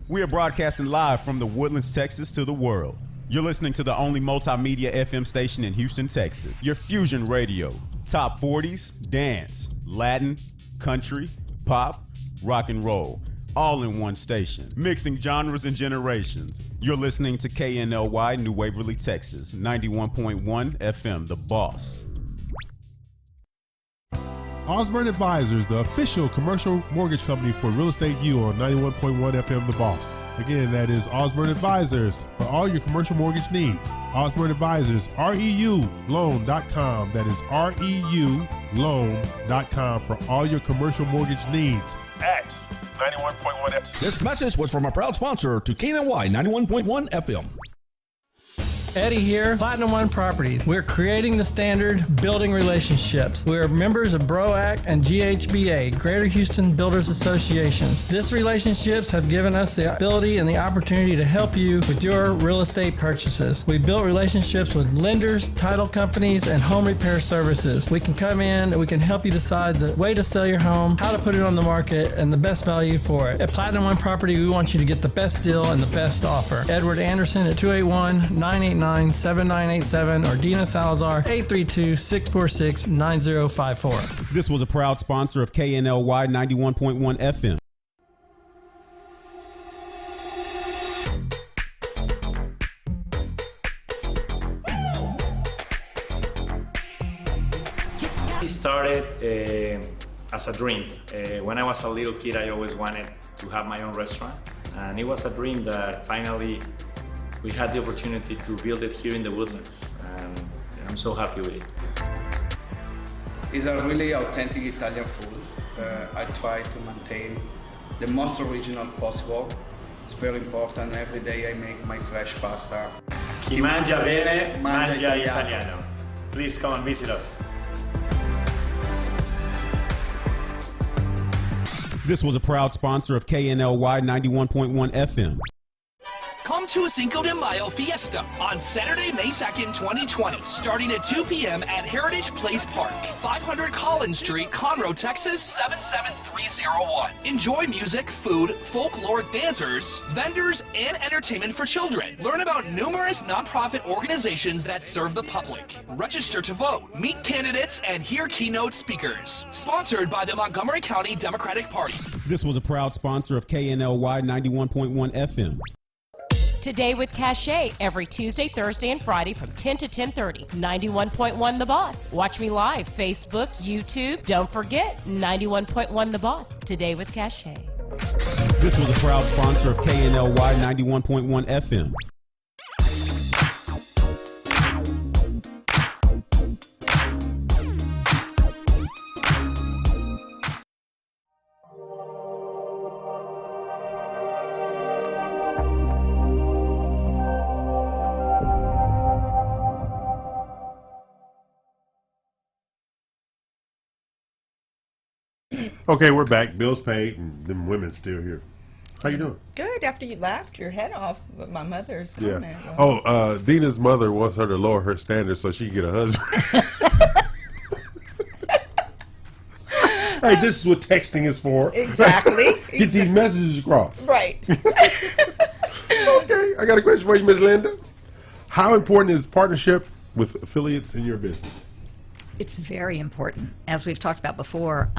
We are broadcasting live from the Woodlands, Texas to the world. You're listening to the only multimedia FM station in Houston, Texas. Your fusion radio. Top 40s, dance, Latin, country, pop, rock and roll. All in one station. Mixing genres and generations. You're listening to KNLY, New Waverly, Texas. 91.1 FM, The Boss. Osborne Advisors, the official commercial mortgage company for Real Estate U on 91.1 FM The Boss. Again, that is Osborne Advisors for all your commercial mortgage needs. Osborne Advisors, REULoan.com. That is REULoan.com for all your commercial mortgage needs at 91.1 FM. This message was from a proud sponsor to KNLY 91.1 FM. Eddie here, Platinum One Properties. We're creating the standard, building relationships. We're members of BROAC and GHBA, Greater Houston Builders Associations. These relationships have given us the ability and the opportunity to help you with your real estate purchases. We built relationships with lenders, title companies, and home repair services. We can come in and we can help you decide the way to sell your home, how to put it on the market, and the best value for it. At Platinum One Property, we want you to get the best deal and the best offer. Edward Anderson at 281-989-7987 or Dina Salazar 832-646-9054. This was a proud sponsor of KNLY 91.1 FM. It started as a dream. When I was a little kid, I always wanted to have my own restaurant. And it was a dream that finally we had the opportunity to build it here in the Woodlands, and I'm so happy with it. It's a really authentic Italian food. I try to maintain the most original possible. It's very important. Every day I make my fresh pasta. Chi mangia bene, mangia italiano. Please come and visit us. This was a proud sponsor of KNLY 91.1 FM. Come to a Cinco de Mayo fiesta on Saturday, May 2nd, 2020, starting at 2 p.m. at Heritage Place Park, 500 Collins Street, Conroe, Texas, 77301. Enjoy music, food, folklore, dancers, vendors, and entertainment for children. Learn about numerous nonprofit organizations that serve the public. Register to vote, meet candidates, and hear keynote speakers. Sponsored by the Montgomery County Democratic Party. This was a proud sponsor of KNLY 91.1 FM. Today with Cachet, every Tuesday, Thursday, and Friday from 10 to 10:30. 91.1 The Boss. Watch me live, Facebook, YouTube. Don't forget, 91.1 The Boss. Today with Cachet. This was a proud sponsor of KNLY 91.1 FM. Okay, we're back. Bills paid, and them women still here. How you doing? Good. After you laughed your head off with my mother's comment. Yeah. Well, Dina's mother wants her to lower her standards so she can get a husband. Hey, this is what texting is for. Exactly. Get these messages across. Right. Okay, I got a question for you, Ms. Linda. How important is partnership with affiliates in your business? It's very important. As we've talked about before,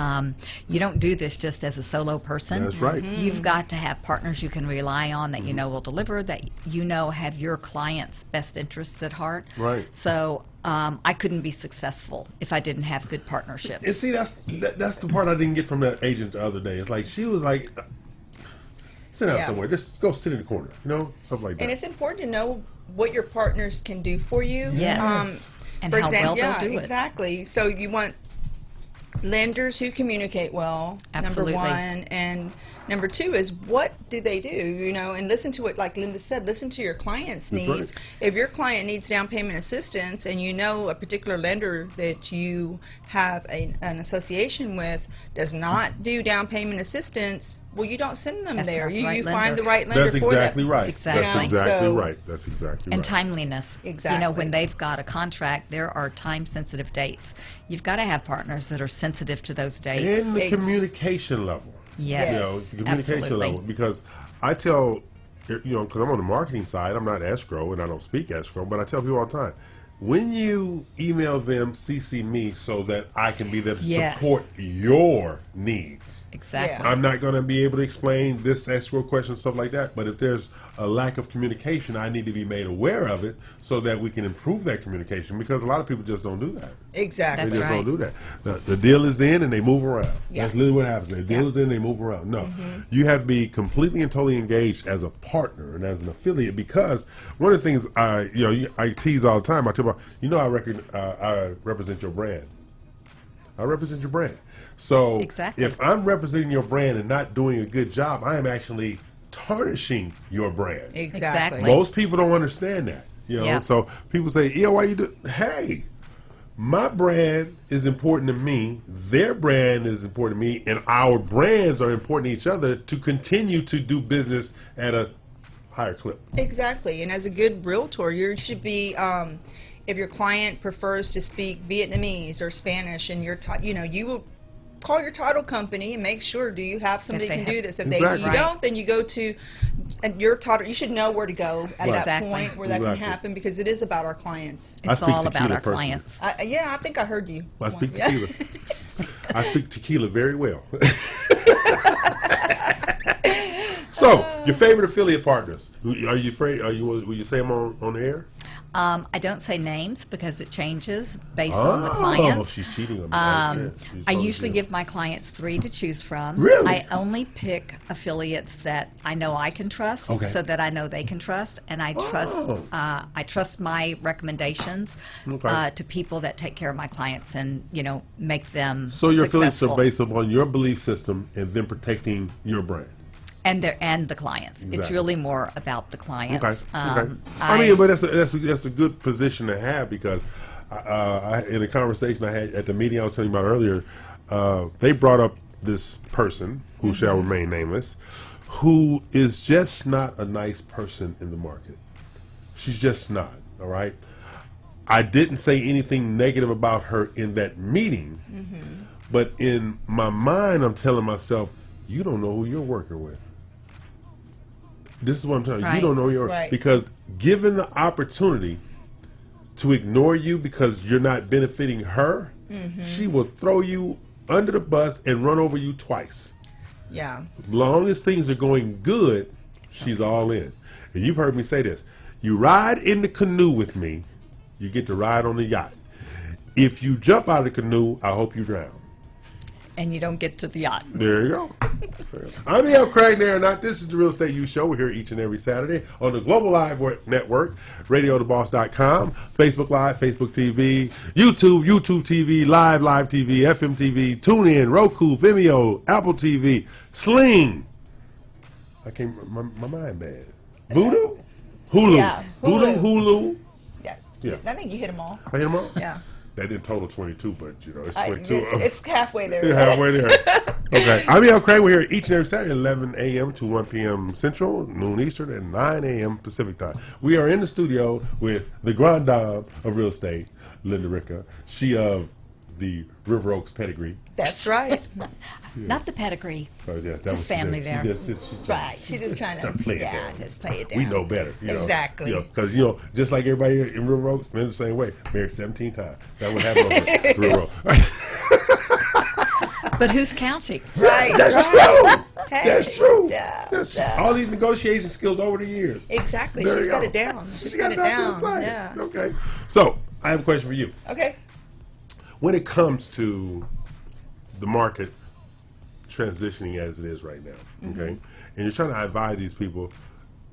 you don't do this just as a solo person. That's right. You've got to have partners you can rely on that you know will deliver, that you know have your client's best interests at heart. Right. So I couldn't be successful if I didn't have good partnerships. And see, that's the part I didn't get from that agent the other day. It's like she was like, sit down somewhere, just go sit in the corner, something like that. And it's important to know what your partners can do for you. Yes. And for how example, well they'll do it. Exactly. So you want lenders who communicate well, Absolutely. number one, and number two is what do they do, and listen to what, like Linda said, listen to your client's That's needs. right. If your client needs down payment assistance and a particular lender that you have an association with does not do down payment assistance, well, you don't send them That's there. not the You right find lender. the right lender That's for exactly them. right. Exactly. That's exactly So- right. That's exactly And right. timeliness. Exactly. When they've got a contract, there are time-sensitive dates. You've got to have partners that are sensitive to those dates. And the Ex- communication level. Yes, The communication absolutely. level. Because I tell, because I'm on the marketing side, I'm not escrow and I don't speak escrow, but I tell people all the time, when you email them, CC me so that I can be there to Yes. support your needs. Exactly. I'm not going to be able to explain this escrow question, stuff like that. But if there's a lack of communication, I need to be made aware of it so that we can improve that communication. Because a lot of people just don't do that. Exactly. That's They just right. don't do that. The deal is in and they move around. Yeah. That's literally what happens. The deal is in, they move around. No, you have to be completely and totally engaged as a partner and as an affiliate. Because one of the things I tease all the time. I tell about, I represent your brand. I represent your brand. So Exactly. if I'm representing your brand and not doing a good job, I am actually tarnishing your brand. Exactly. Most people don't understand that. Yeah. So people say, why you do? Hey, my brand is important to me. Their brand is important to me, and our brands are important to each other to continue to do business at a higher clip. Exactly. And as a good realtor, you should be, if your client prefers to speak Vietnamese or Spanish, and you will call your title company and make sure, do you have somebody That who they can do have- this? If Exactly. you don't, then you go to your title. You should know where to go at that Exactly. point where that Exactly. can happen, because it is about our clients. I It's speak all about tequila our personally. clients. I think I heard you. I speak Yeah. tequila. I speak tequila very well. So, your favorite affiliate partners? Are you afraid? Will you say them on the air? I don't say names because it changes based on the Oh, clients. she's cheating on me. I usually give my clients 3 to choose from. Really? I only pick affiliates that I know I can trust, Okay. so that I know they can trust, and I trust. Oh. I trust my recommendations Okay. to people that take care of my clients and make them So your affiliates successful. are based upon your belief system and then protecting your brand. and the clients. It's Exactly. really more about the clients. Okay. I mean, but that's a good position to have, because in a conversation I had at the meeting I was telling you about earlier, they brought up this person who shall remain nameless, who is just not a nice person in the market. She's just not. All right. I didn't say anything negative about her in that meeting, but in my mind, I'm telling myself, you don't know who you're working with. This is what I'm telling you. You Right. don't know your Right. because given the opportunity to ignore you because you're not benefiting her, she will throw you under the bus and run over you twice. Yeah. As long as things are going good, she's all in. And you've heard me say this. You ride in the canoe with me, you get to ride on the yacht. If you jump out of the canoe, I hope you drown. and you don't get to the yacht. There you go. I'm E.L. Craig there, not this is the Real Estate U Show. We're here each and every Saturday on the Global Live Network, radiotheboss.com, Facebook Live, Facebook TV, YouTube TV, Live TV, FM TV, TuneIn, Roku, Vimeo, Apple TV, Sling. I can't. My mind bad. Voodoo, Hulu, Yeah, Voodoo, Hulu. Hulu. Yeah. Yeah. I think you hit them all. I hit them all. Yeah. That didn't total 22, but it's 22. It's halfway there. You're halfway there. Okay. I'm E.L. Craig. We're here each and every Saturday, 11 a.m. to 1 p.m. Central, noon Eastern, and 9 a.m. Pacific time. We are in the studio with the grand dame of real estate, Linda Ricca. She of the River Oaks pedigree. That's right. Not the pedigree. So, yeah, that Just was- family she there. Right. She's just trying to play it down. just play it down. We know better. Exactly. Because, just like everybody in River Oaks, they're the same way. Married 17 times. That would happen over River Oaks. But who's counting? Right. That's right. true. Hey, That's true. yeah, That's yeah. all these negotiation skills over the years. Exactly. There She's you got go. it down. She's got got it down. inside. Yeah. Okay. So, I have a question for you. Okay. When it comes to the market transitioning as it is right now, okay, and you're trying to advise these people,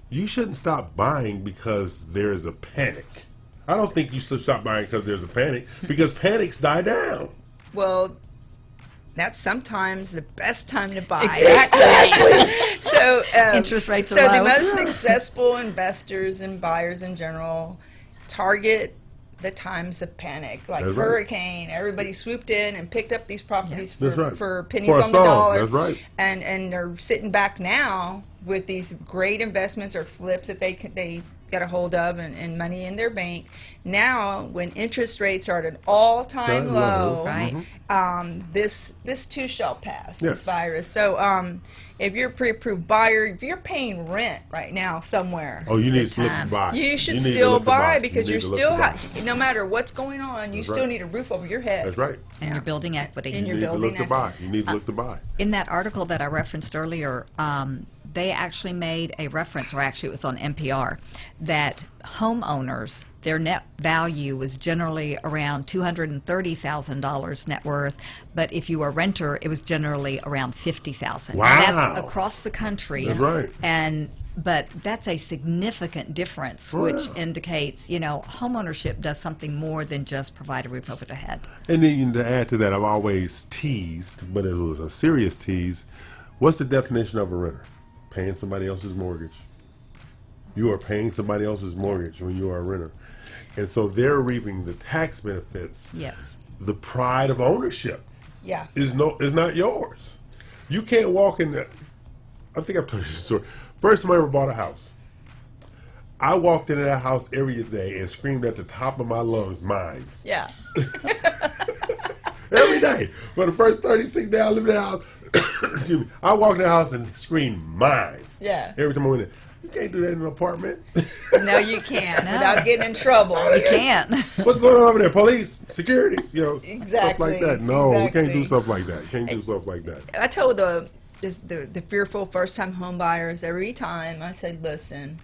you shouldn't stop buying because there is a panic. I don't think you should stop buying because there's a panic, because panics die down. Well, that's sometimes the best time to buy. Exactly. So interest rates are so low. the most successful investors and buyers in general target the times of panic, like That's right. hurricane. Everybody swooped in and picked up these properties That's right. for pennies For a on the song. dollar. That's right. And they're sitting back now with these great investments or flips that they got a hold of and money in their bank. Now, when interest rates are at an all-time low, Right. this too shall pass. Yes. This virus. So, if you're a pre-approved buyer, if you're paying rent right now somewhere, Oh, you need Good to look to time. buy. you should need to still look to buy because You you're need to look still to buy. no matter what's going on, you That's still right. need a roof over your head. That's right. And you're building equity. And You you're need to building look to buy. You need to look to buy. In that article that I referenced earlier, they actually made a reference, or actually it was on NPR, that homeowners, their net value was generally around $230,000 net worth, but if you were a renter, it was generally around $50,000. Wow. That's across the country. That's right. But that's a significant difference, which indicates, homeownership does something more than just provide a roof over the head. And then to add to that, I've always teased, but it was a serious tease. What's the definition of a renter? Paying somebody else's mortgage. You are paying somebody else's mortgage when you are a renter. And so they're reaping the tax benefits. Yes. The pride of ownership Yeah. is not yours. You can't walk in that. I think I've told you this story. First time I ever bought a house, I walked into that house every day and screamed at the top of my lungs, "Mines." Yeah. Every day. For the first 36 days I lived in the house, excuse me, I walked in the house and screamed, "Mines." Yeah. Every time I went in. You can't do that in an apartment. No, you can't without getting in trouble. You can't. What's going on over there? Police, security, stuff Exactly, like that. No, we can't do exactly. stuff like that. Can't do stuff like that. I told the fearful first-time home buyers every time, I said, listen,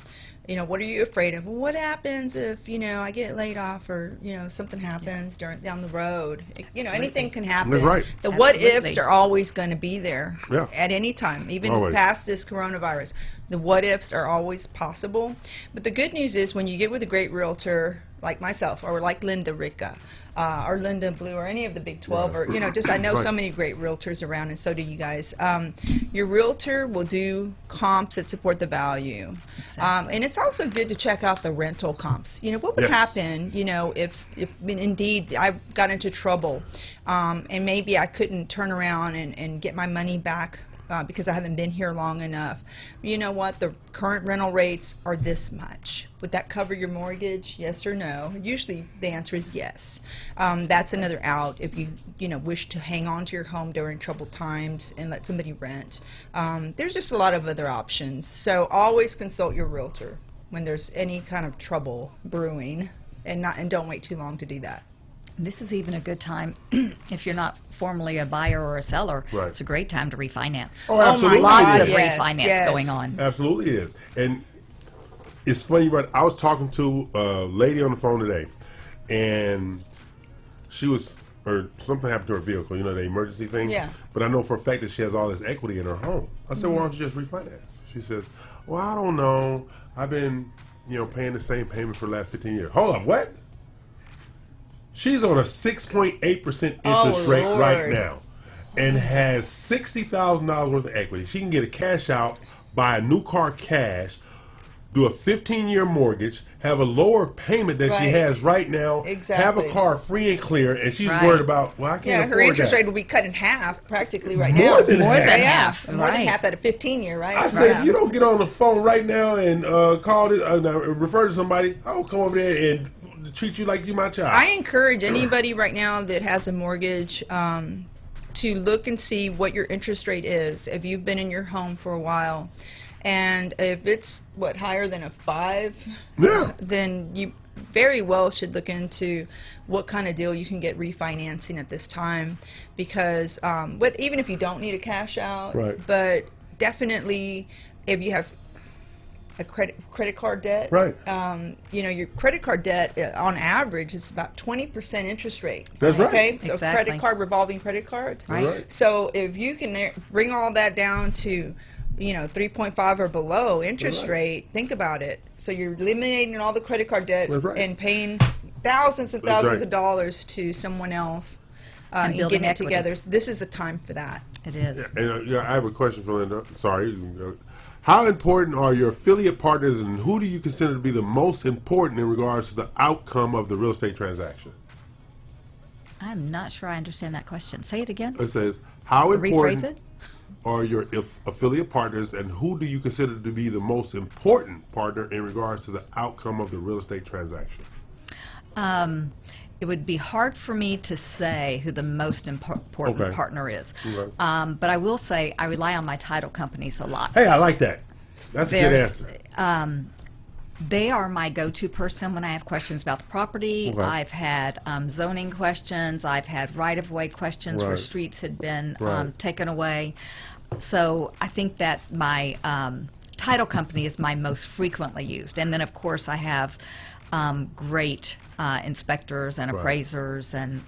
what are you afraid of? Well, what happens if, I get laid off or, something happens down the road? Anything can happen. That's right. The what-ifs Absolutely. are always going to be there Yeah. at any time, even Always. past this coronavirus. The what-ifs are always possible. But the good news is when you get with a great realtor like myself or like Linda Ricca, or Linda Blue or any of the Big 12 or I know so Right. many great realtors around, and so do you guys. Your realtor will do comps that support the value. And it's also good to check out the rental comps. What would Yes. happen, if indeed I got into trouble and maybe I couldn't turn around and get my money back because I haven't been here long enough. You know what? The current rental rates are this much. Would that cover your mortgage? Yes or no? Usually the answer is yes. That's another out if you wish to hang on to your home during troubled times and let somebody rent. There's just a lot of other options. So always consult your realtor when there's any kind of trouble brewing, and don't wait too long to do that. This is even a good time if you're not formally a buyer or a seller. Right. It's a great time to refinance. Oh, absolutely. Lots of Yes, refinance yes. going on. Absolutely is. And it's funny, but I was talking to a lady on the phone today, and she was, or something happened to her vehicle, the emergency thing. Yeah. But I know for a fact that she has all this equity in her home. I said, well, why don't you just refinance? She says, well, I don't know. I've been, paying the same payment for the last 15 years. Hold up, what? She's on a 6.8% interest rate Lord. right now and has $60,000 worth of equity. She can get a cash out, buy a new car cash, do a 15-year mortgage, have a lower payment than she Right. has right now, have Exactly. a car free and clear, and she's Right. worried about, well, I can't Yeah, afford her interest that. rate will be cut in half practically right More now. than More half. than Yeah, half. more than Right. half at a 15-year, right? I said, Right. if you don't get on the phone right now and call this, refer to somebody, I'll come over there and treat you like you my child. I encourage anybody right now that has a mortgage to look and see what your interest rate is if you've been in your home for a while. And if it's, higher than a 5, Yeah. then you very well should look into what kind of deal you can get refinancing at this time. Because even if you don't need a cash out, Right. but definitely if you have a credit card debt, Right. Your credit card debt on average is about 20% interest rate. That's right. Okay, Exactly. So revolving credit cards. Right. Right. So if you can bring all that down to 3.5 or below interest Right. rate, think about it. So you're eliminating all the credit card debt That's right. and paying thousands and That's thousands right. of dollars to someone else. And and building getting it equity. together. And this is the time for that. It is. And I have a question for Linda. Sorry. How important are your affiliate partners, and who do you consider to be the most important in regards to the outcome of the real estate transaction? I'm not sure I understand that question. Say it again. It says, how Rephrase important it. are your affiliate partners, and who do you consider to be the most important partner in regards to the outcome of the real estate transaction? It would be hard for me to say who the most important Okay. partner is. Okay. But I will say I rely on my title companies a lot. Hey, I like that. That's a good There's, answer. They are my go-to person when I have questions about the property. Okay. I've had zoning questions. I've had right-of-way questions where Right. streets had been Right. taken away. So I think that my title company is my most frequently used. And then, of course, I have great inspectors and Right. appraisers and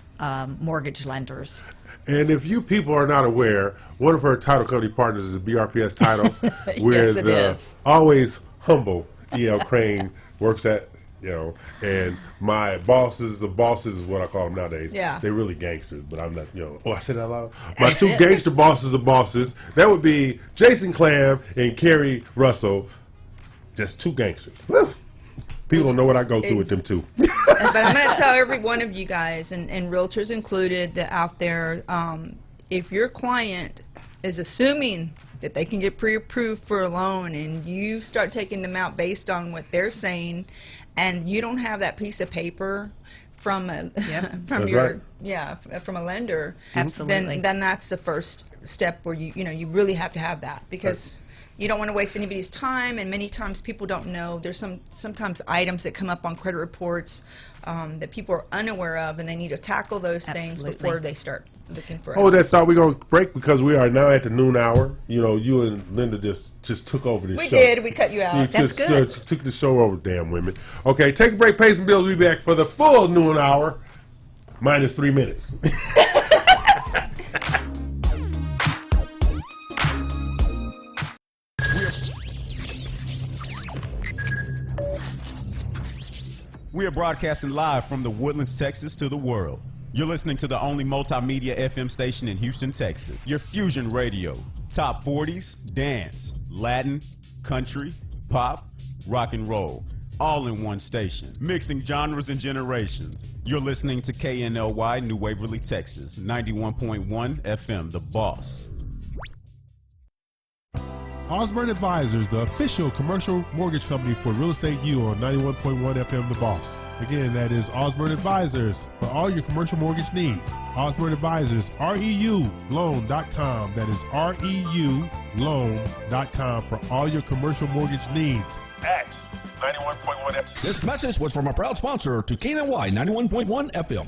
mortgage lenders. And if you people are not aware, one of her title company partners is BRPS Title, where Yes, it the is. always humble E.L. Crane works at, and my bosses of bosses is what I call them nowadays. Yeah. They're really gangsters, but I'm not, Oh, I said that out loud? My two gangster bosses of bosses, that would be Jason Clam and Kerry Russell. Just two gangsters. Woo! People don't know what I go through with them too. But I'm going to tell every one of you guys, and realtors included, that out there, if your client is assuming that they can get pre-approved for a loan, and you start taking them out based on what they're saying, and you don't have that piece of paper from a That's right. from a lender, Absolutely. then that's the first step where you really have to have that, because you don't want to waste anybody's time, and many times people don't know. There's sometimes items that come up on credit reports that people are unaware of, and they need to tackle those things Absolutely. before they start looking for Oh, it. that's all we're going to break, because we are now at the noon hour. You and Linda just took over this We show. did. We cut you out. You That's just, good. took the show over, damn women. Okay, take a break, pay some bills. We'll be back for the full noon hour, minus 3 minutes. We are broadcasting live from the Woodlands, Texas to the world. You're listening to the only multimedia FM station in Houston, Texas. Your Fusion Radio. Top 40s, dance, Latin, country, pop, rock and roll. All in one station. Mixing genres and generations. You're listening to KNLY, New Waverly, Texas. 91.1 FM, The Boss. Osborne Advisors, the official commercial mortgage company for Real Estate U on 91.1 FM The Boss. Again, that is Osborne Advisors for all your commercial mortgage needs. Osborne Advisors, REULoan.com. That is REULoan.com for all your commercial mortgage needs at 91.1 FM. This message was from a proud sponsor to KNLY 91.1 FM.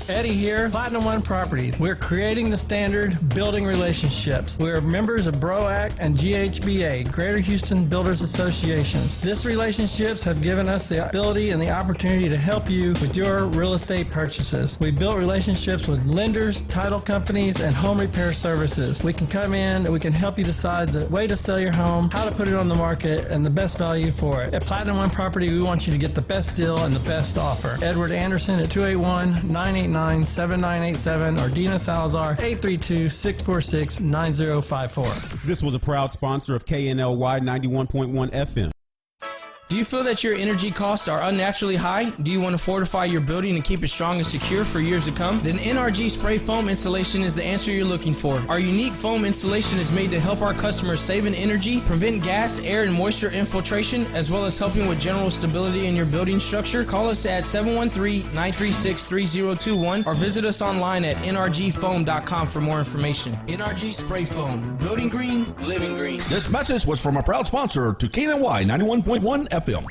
Eddie here, Platinum One Properties. We're creating the standard, building relationships. We're members of BROAC and GHBA, Greater Houston Builders Associations. These relationships have given us the ability and the opportunity to help you with your real estate purchases. We built relationships with lenders, title companies, and home repair services. We can come in and we can help you decide the way to sell your home, how to put it on the market, and the best value for it. At Platinum One Property, we want you to get the best deal and the best offer. Edward Anderson at 281-989-7987 or Dina Salazar 832-646-9054. This was a proud sponsor of KNLY 91.1 FM. Do you feel that your energy costs are unnaturally high? Do you want to fortify your building and keep it strong and secure for years to come? Then NRG Spray Foam Installation is the answer you're looking for. Our unique foam installation is made to help our customers save in energy, prevent gas, air, and moisture infiltration, as well as helping with general stability in your building structure. Call us at 713-936-3021 or visit us online at nrgfoam.com for more information. NRG Spray Foam. Building green, living green. This message was from a proud sponsor to KNLY 91.1 FM.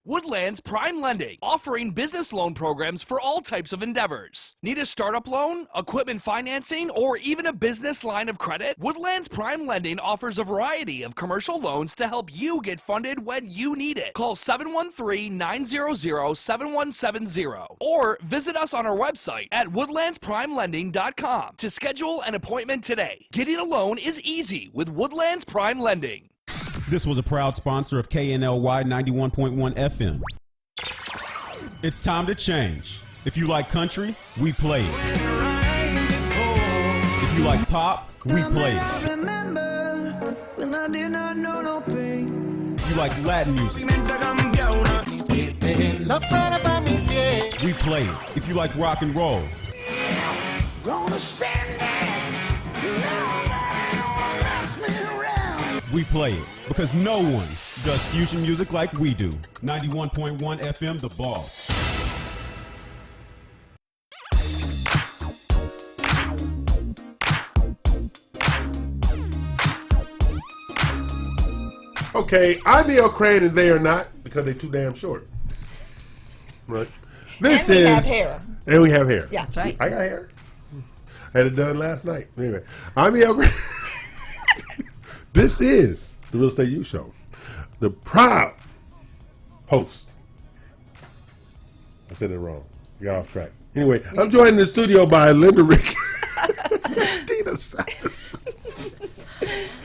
Woodlands Prime Lending, offering business loan programs for all types of endeavors. Need a startup loan, equipment financing, or even a business line of credit? Woodlands Prime Lending offers a variety of commercial loans to help you get funded when you need it. Call 713-900-7170 or visit us on our website at woodlandsprimelending.com to schedule an appointment today. Getting a loan is easy with Woodlands Prime Lending. This was a proud sponsor of KNLY 91.1 FM. It's time to change. If you like country, we play it. If you like pop, we play it. If you like Latin music, we play it. If you like rock and roll, we play it. Because no one does fusion music like we do. 91.1 FM, The Boss. Okay, I'm E.L. Crane and they are not because they're too damn short. Right. This and we is have hair. And we have hair. Yeah, that's right. I got hair. I had it done last night. Anyway, I'm E.L. Crane. This is the Real Estate U Show. The proud host. I said it wrong. I got off track. Anyway, I'm joined in the studio by Linda Rick. Tina Sass.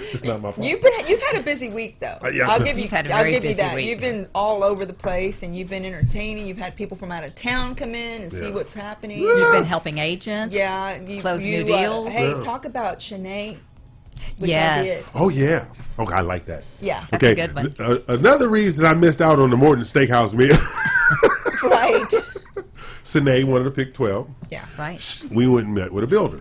It's not my fault. You've had a busy week though. Yeah. I'll give You've had a I'll very give you busy that. week. You've been all over the place and you've been entertaining. You've had people from out of town come in and see what's happening. You've been helping agents. Yeah, close new deals. Hey, talk about Shanae. Which Yes. I did. Oh yeah. Okay, I like that. Yeah. That's a good one. Another reason I missed out on the Morton Steakhouse meal. Right. Sine wanted to pick 12. Yeah. Right. We went and met with a builder.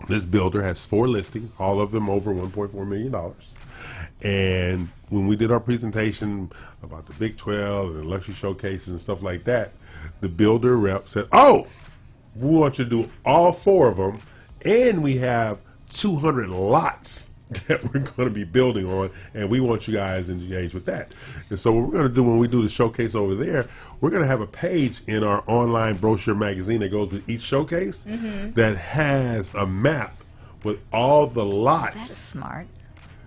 This builder has 4 listings, all of them over $1.4 million. And when we did our presentation about the Big 12 and the luxury showcases and stuff like that, the builder rep said, "Oh, we want you to do all 4 of them, and we have 200 lots that we're going to be building on, and we want you guys engaged with that." And so what we're going to do when we do the showcase over there, we're going to have a page in our online brochure magazine that goes with each showcase that has a map with all the lots That's smart.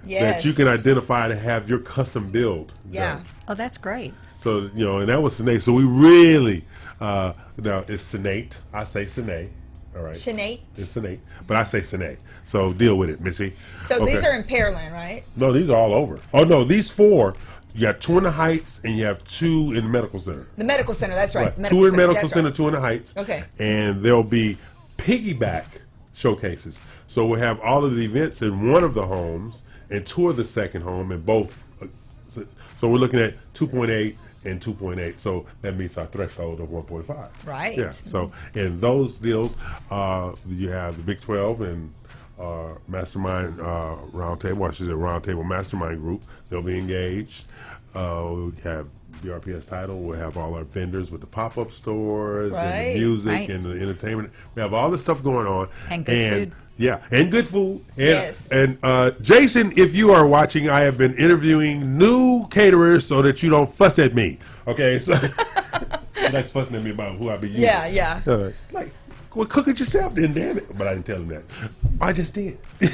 Yes. that you can identify to have your custom build done. Oh, that's great. So, and that was Sinead. So we really, now it's Sinead. I say Sinead. All right. Shanae. It's Sinead. But I say Sinead. So deal with it, Missy. So these are in Pearland, right? No, these are all over. Oh, no, these 4, you got 2 in the Heights and you have 2 in the Medical Center. The medical center, that's right. Right. 2 in Medical that's Center, right. 2 in the Heights. Okay. And there'll be piggyback showcases. So we'll have all of the events in one of the homes and tour the second home in both. So we're looking at 2.8 and 2.8. So that meets our threshold of 1.5. Right. Yeah. So in those deals, you have the Big 12 and Mastermind Roundtable, I should say Roundtable Mastermind Group. They'll be engaged. We have BRPS title. We'll have all our vendors with the pop-up stores and the music and the entertainment. We have all this stuff going on. And good food. Yeah, and good food. And, Yes. And Jason, if you are watching, I have been interviewing new caterers so that you don't fuss at me. Okay, so that's fussing at me about who I be using. Yeah. Like, well, cook it yourself then, damn it. But I didn't tell him that. I just did. You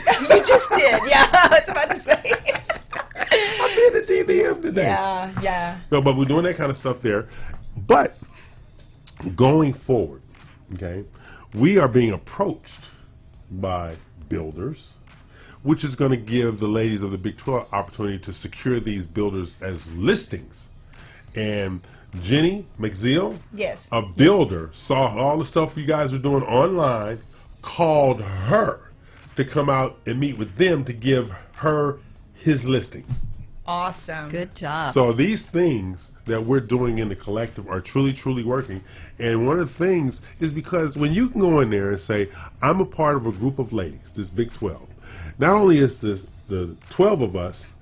just did. Yeah, I was about to say. I been at DBM today. Yeah. No, but we're doing that kind of stuff there. But going forward, okay, we are being approached by builders, which is going to give the ladies of the Big 12 opportunity to secure these builders as listings. And Jenny McZeal, Yes. a builder, saw all the stuff you guys were doing online, called her to come out and meet with them to give her his listings. Awesome. Good job. So these things that we're doing in the collective are truly, truly working. And one of the things is because when you can go in there and say, I'm a part of a group of ladies, this Big 12, not only is the 12 of us,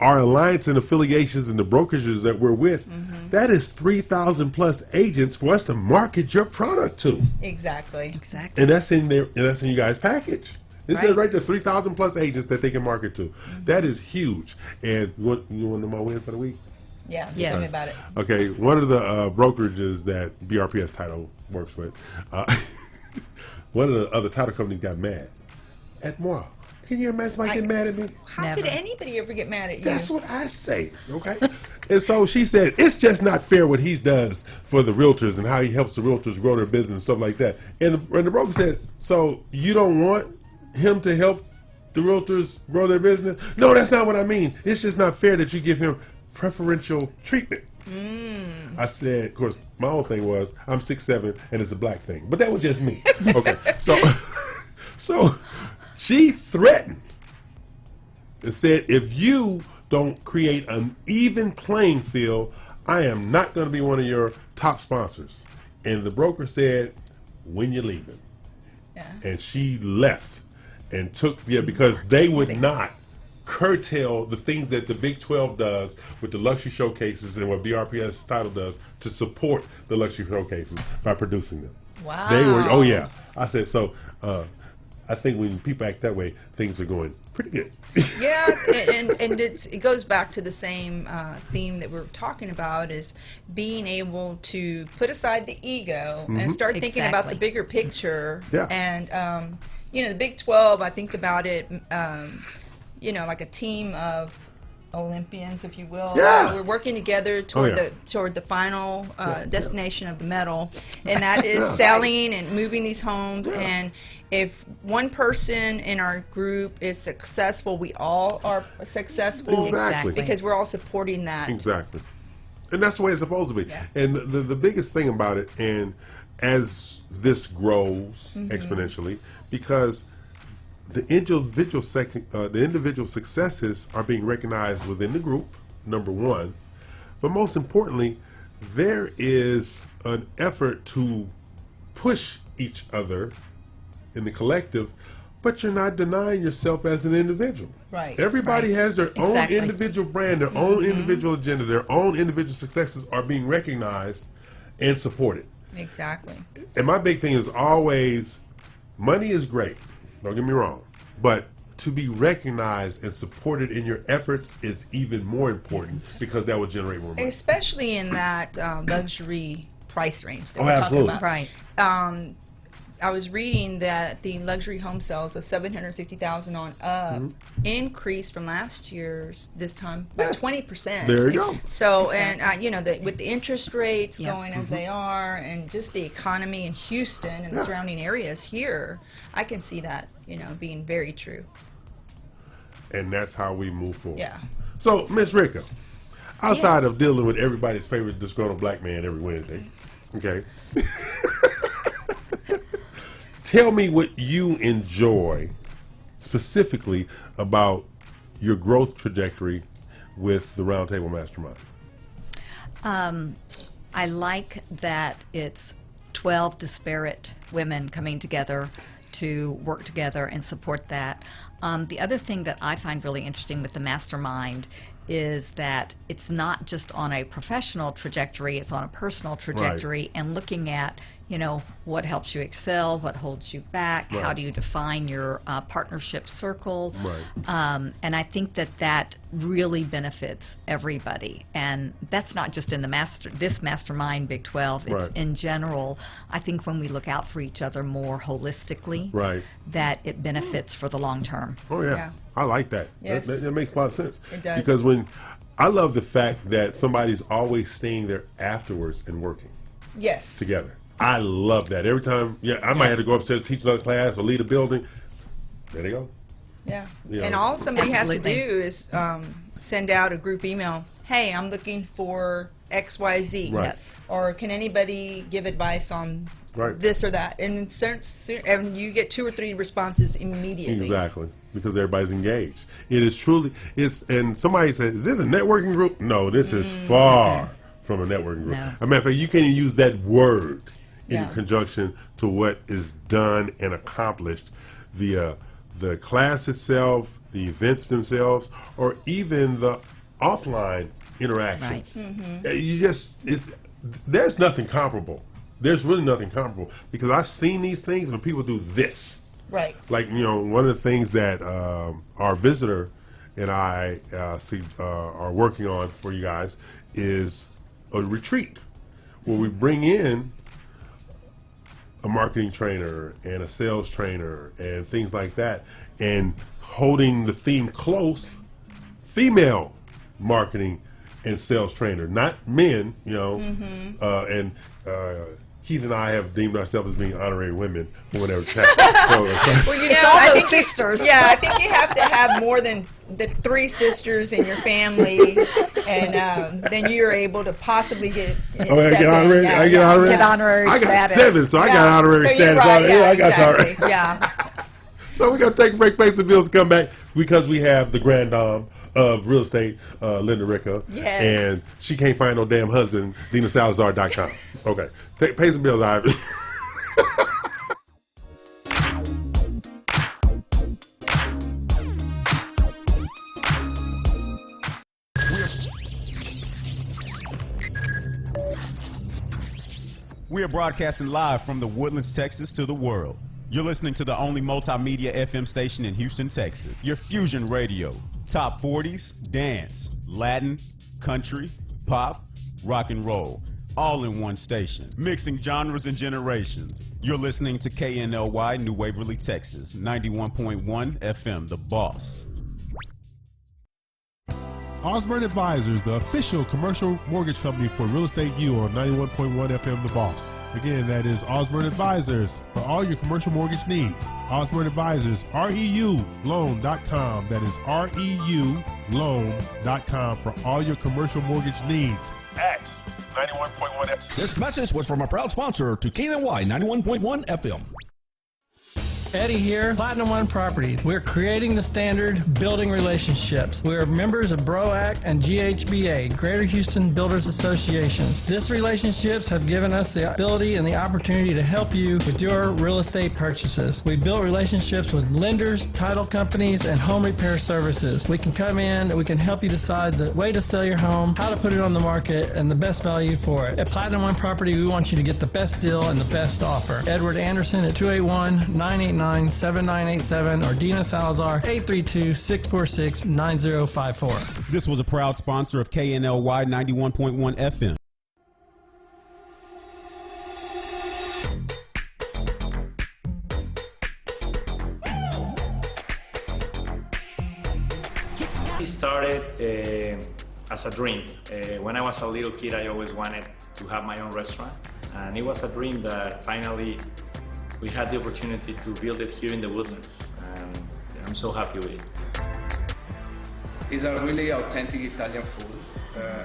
our alliance and affiliations and the brokerages that we're with, that is 3,000 plus agents for us to market your product to. Exactly. And that's in there, and that's in you guys' package. It says right there, 3,000 plus agents that they can market to. That is huge. And you want to know my win for the week? Yeah. Yes. Tell me about it. Okay, one of the brokerages that BRPS title works with, one of the other title companies got mad at moi. Can you imagine somebody getting mad at me? How could anybody ever get mad at you? That's what I say, okay? And so she said, it's just not fair what he does for the realtors and how he helps the realtors grow their business and stuff like that. And the broker said, so you don't want him to help the realtors grow their business? No, that's not what I mean. It's just not fair that you give him preferential treatment. I said, of course, my whole thing was, I'm 6'7", and it's a black thing. But that was just me. Okay, So she threatened and said, if you don't create an even playing field, I am not going to be one of your top sponsors. And the broker said, when you leaving? Yeah. And she left and took, because they would not curtail the things that the Big 12 does with the luxury showcases and what BRPS title does to support the luxury showcases by producing them. Wow. They were, oh yeah. I said, so I think when people act that way, things are going pretty good. Yeah, and it goes back to the same theme that we're talking about, is being able to put aside the ego and start thinking about the bigger picture. Yeah. And, the Big 12, I think about it, like a team of Olympians, if you will. Yeah. We're working together toward the final destination of the medal, and that is selling and moving these homes. And if one person in our group is successful, we all are successful. Exactly. Because we're all supporting that. Exactly. And that's the way it's supposed to be. Yeah. And the biggest thing about it, and as this grows exponentially, because the individual successes are being recognized within the group, number one. But most importantly, there is an effort to push each other in the collective, but you're not denying yourself as an individual. Right. Everybody has their own individual brand, their own individual agenda, their own individual successes are being recognized and supported. Exactly. And my big thing is always, money is great, don't get me wrong, but to be recognized and supported in your efforts is even more important, because that will generate more money. Especially in that luxury price range that Oh, we're absolutely. talking about. Right. I was reading that the luxury home sales of $750,000 on up increased from last year's this time by 20%. There you go. So, and with the interest rates going as they are, and just the economy in Houston and the surrounding areas here, I can see that being very true. And that's how we move forward. Yeah. So, Miss Ricka, outside of dealing with everybody's favorite disgruntled black man every Wednesday, okay? Tell me what you enjoy specifically about your growth trajectory with the Roundtable Mastermind. I like that it's 12 disparate women coming together to work together and support that. The other thing that I find really interesting with the Mastermind is that it's not just on a professional trajectory, it's on a personal trajectory, and looking at what helps you excel, what holds you back, how do you define your partnership circle. And I think that really benefits everybody. And that's not just in this Mastermind Big 12, it's in general. I think when we look out for each other more holistically, that it benefits for the long term. Oh, yeah. I like that. Yes. That makes a lot of sense. It does. Because I love the fact that somebody's always staying there afterwards and working together. I love that. Every time, I might have to go upstairs, teach another class, or lead a building. There they go. Yeah. You And know. all somebody has to do is send out a group email. Hey, I'm looking for XYZ. Right. Yes. Or can anybody give advice on this or that? And you get 2 or 3 responses immediately. Exactly. Because everybody's engaged. It is truly, and somebody says, is this a networking group? No, this is far from a networking group. No. As a matter of fact, you can't even use that word in conjunction to what is done and accomplished via the class itself, the events themselves, or even the offline interactions. There's nothing comparable. There's really nothing comparable, because I've seen these things when people do this. Right. Like, one of the things that our visitor and I are working on for you guys is a retreat where we bring in a marketing trainer and a sales trainer and things like that, and holding the theme close, female marketing and sales trainer, not men, and Keith and I have deemed ourselves as being honorary women for whatever time. Well, It's all I those think sisters. I think you have to have more than the 3 sisters in your family, and then you're able to possibly get. I get honorary. I get honorary. Get honorary I got status. 7, so I got honorary so status. Right, I got exactly. sorry. Yeah. So we're going to take a break, pay some bills, and come back because we have the grand dame of real estate, Linda Rica. Yes. And she can't find no damn husband, DinaSalazar.com. Okay. Pay some bills, Ivy. We are broadcasting live from the Woodlands, Texas to the world. You're listening to the only multimedia FM station in Houston, Texas. Your Fusion Radio. Top 40s, dance, Latin, country, pop, rock and roll. All in one station. Mixing genres and generations. You're listening to KNLY, New Waverly, Texas. 91.1 FM, The Boss. Osborne Advisors, the official commercial mortgage company for Real Estate U on 91.1 FM The Boss. Again, that is Osborne Advisors for all your commercial mortgage needs. Osborne Advisors, REULoan.com. That is REULoan.com for all your commercial mortgage needs at 91.1 FM. This message was from a proud sponsor to KNLY 91.1 FM. Eddie here, Platinum One Properties. We're creating the standard, building relationships. We're members of BROAC and GHBA, Greater Houston Builders Associations. These relationships have given us the ability and the opportunity to help you with your real estate purchases. We built relationships with lenders, title companies, and home repair services. We can come in, we can help you decide the way to sell your home, how to put it on the market, and the best value for it. At Platinum One Property, we want you to get the best deal and the best offer. Edward Anderson at 281-989-7987 or Dina Salazar 832-646-9054. This was a proud sponsor of KNLY 91.1 FM. It started as a dream. When I was a little kid, I always wanted to have my own restaurant, and it was a dream that finally we had the opportunity to build it here in the Woodlands, and I'm so happy with it. It's a really authentic Italian food.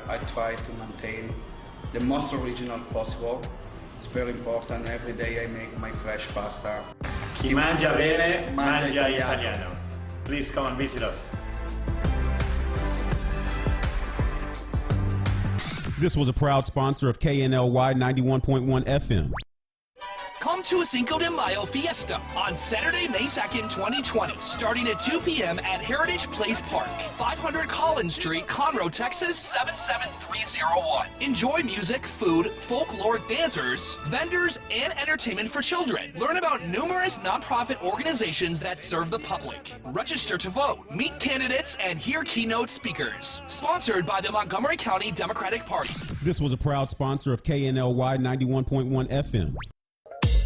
I try to maintain the most original possible. It's very important. Every day I make my fresh pasta. Chi mangia bene, mangia italiano. Please come and visit us. This was a proud sponsor of KNLY 91.1 FM. Come to a Cinco de Mayo fiesta on Saturday, May 2nd, 2020, starting at 2 p.m. at Heritage Place Park, 500 Collins Street, Conroe, Texas, 77301. Enjoy music, food, folkloric dancers, vendors, and entertainment for children. Learn about numerous nonprofit organizations that serve the public. Register to vote, meet candidates, and hear keynote speakers. Sponsored by the Montgomery County Democratic Party. This was a proud sponsor of KNLY 91.1 FM.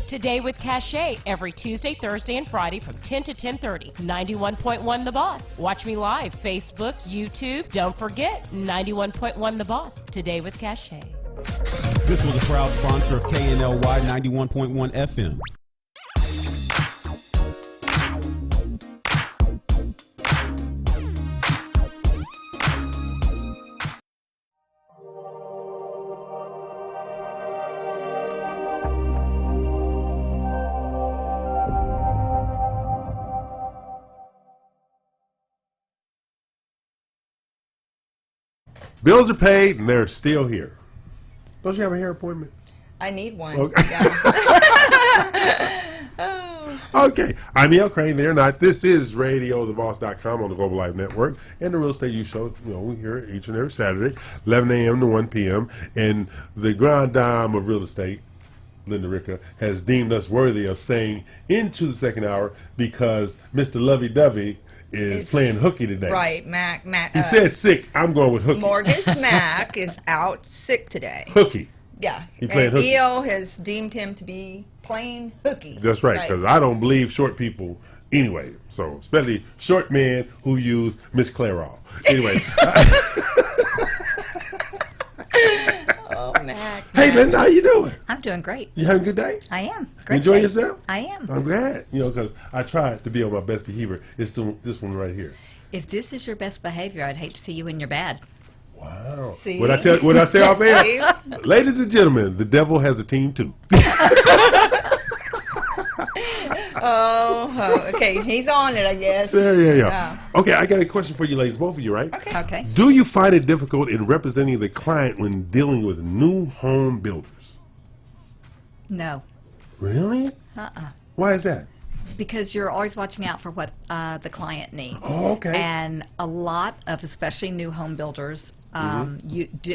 Today with Cachet, every Tuesday, Thursday, and Friday from 10 to 10:30. 91.1 The Boss. Watch me live, Facebook, YouTube. Don't forget, 91.1 The Boss. Today with Cachet. This was a proud sponsor of KNLY 91.1 FM. Bills are paid and they're still here. Don't you have a hair appointment? I need one. Okay. Oh. Okay. I'm E.L. Crane. They're not. This is RadioTheBoss.com on the Global Live Network and the Real Estate U Show. You know, we hear each and every Saturday, 11 a.m. to 1 p.m. And the grand dame of real estate, Linda Rica, has deemed us worthy of staying into the second hour because Mr. Lovey-Dovey is playing hooky today. Right, Mac. He said sick. I'm going with hooky. Mortgage Mac is out sick today. Hooky. Yeah. He playing and hooky. EO has deemed him to be playing hooky. That's right, because I don't believe short people anyway. So, especially short men who use Miss Clairol. Anyway. Oh, Mac. Hey, Linda, how you doing? I'm doing great. You having a good day? I am. You Great enjoying day. yourself? I am. I'm glad, because I tried to be on my best behavior. It's this one right here. If this is your best behavior, I'd hate to see you in your bad. Wow. See? What I say off air? See? Ladies and gentlemen, the devil has a team too. Okay, he's on it, I guess. Yeah. Okay, I got a question for you ladies, both of you, right? Okay. Do you find it difficult in representing the client when dealing with new home builders? No. Really? Why is that? Because you're always watching out for what the client needs. Oh, okay. And a lot of, especially new home builders,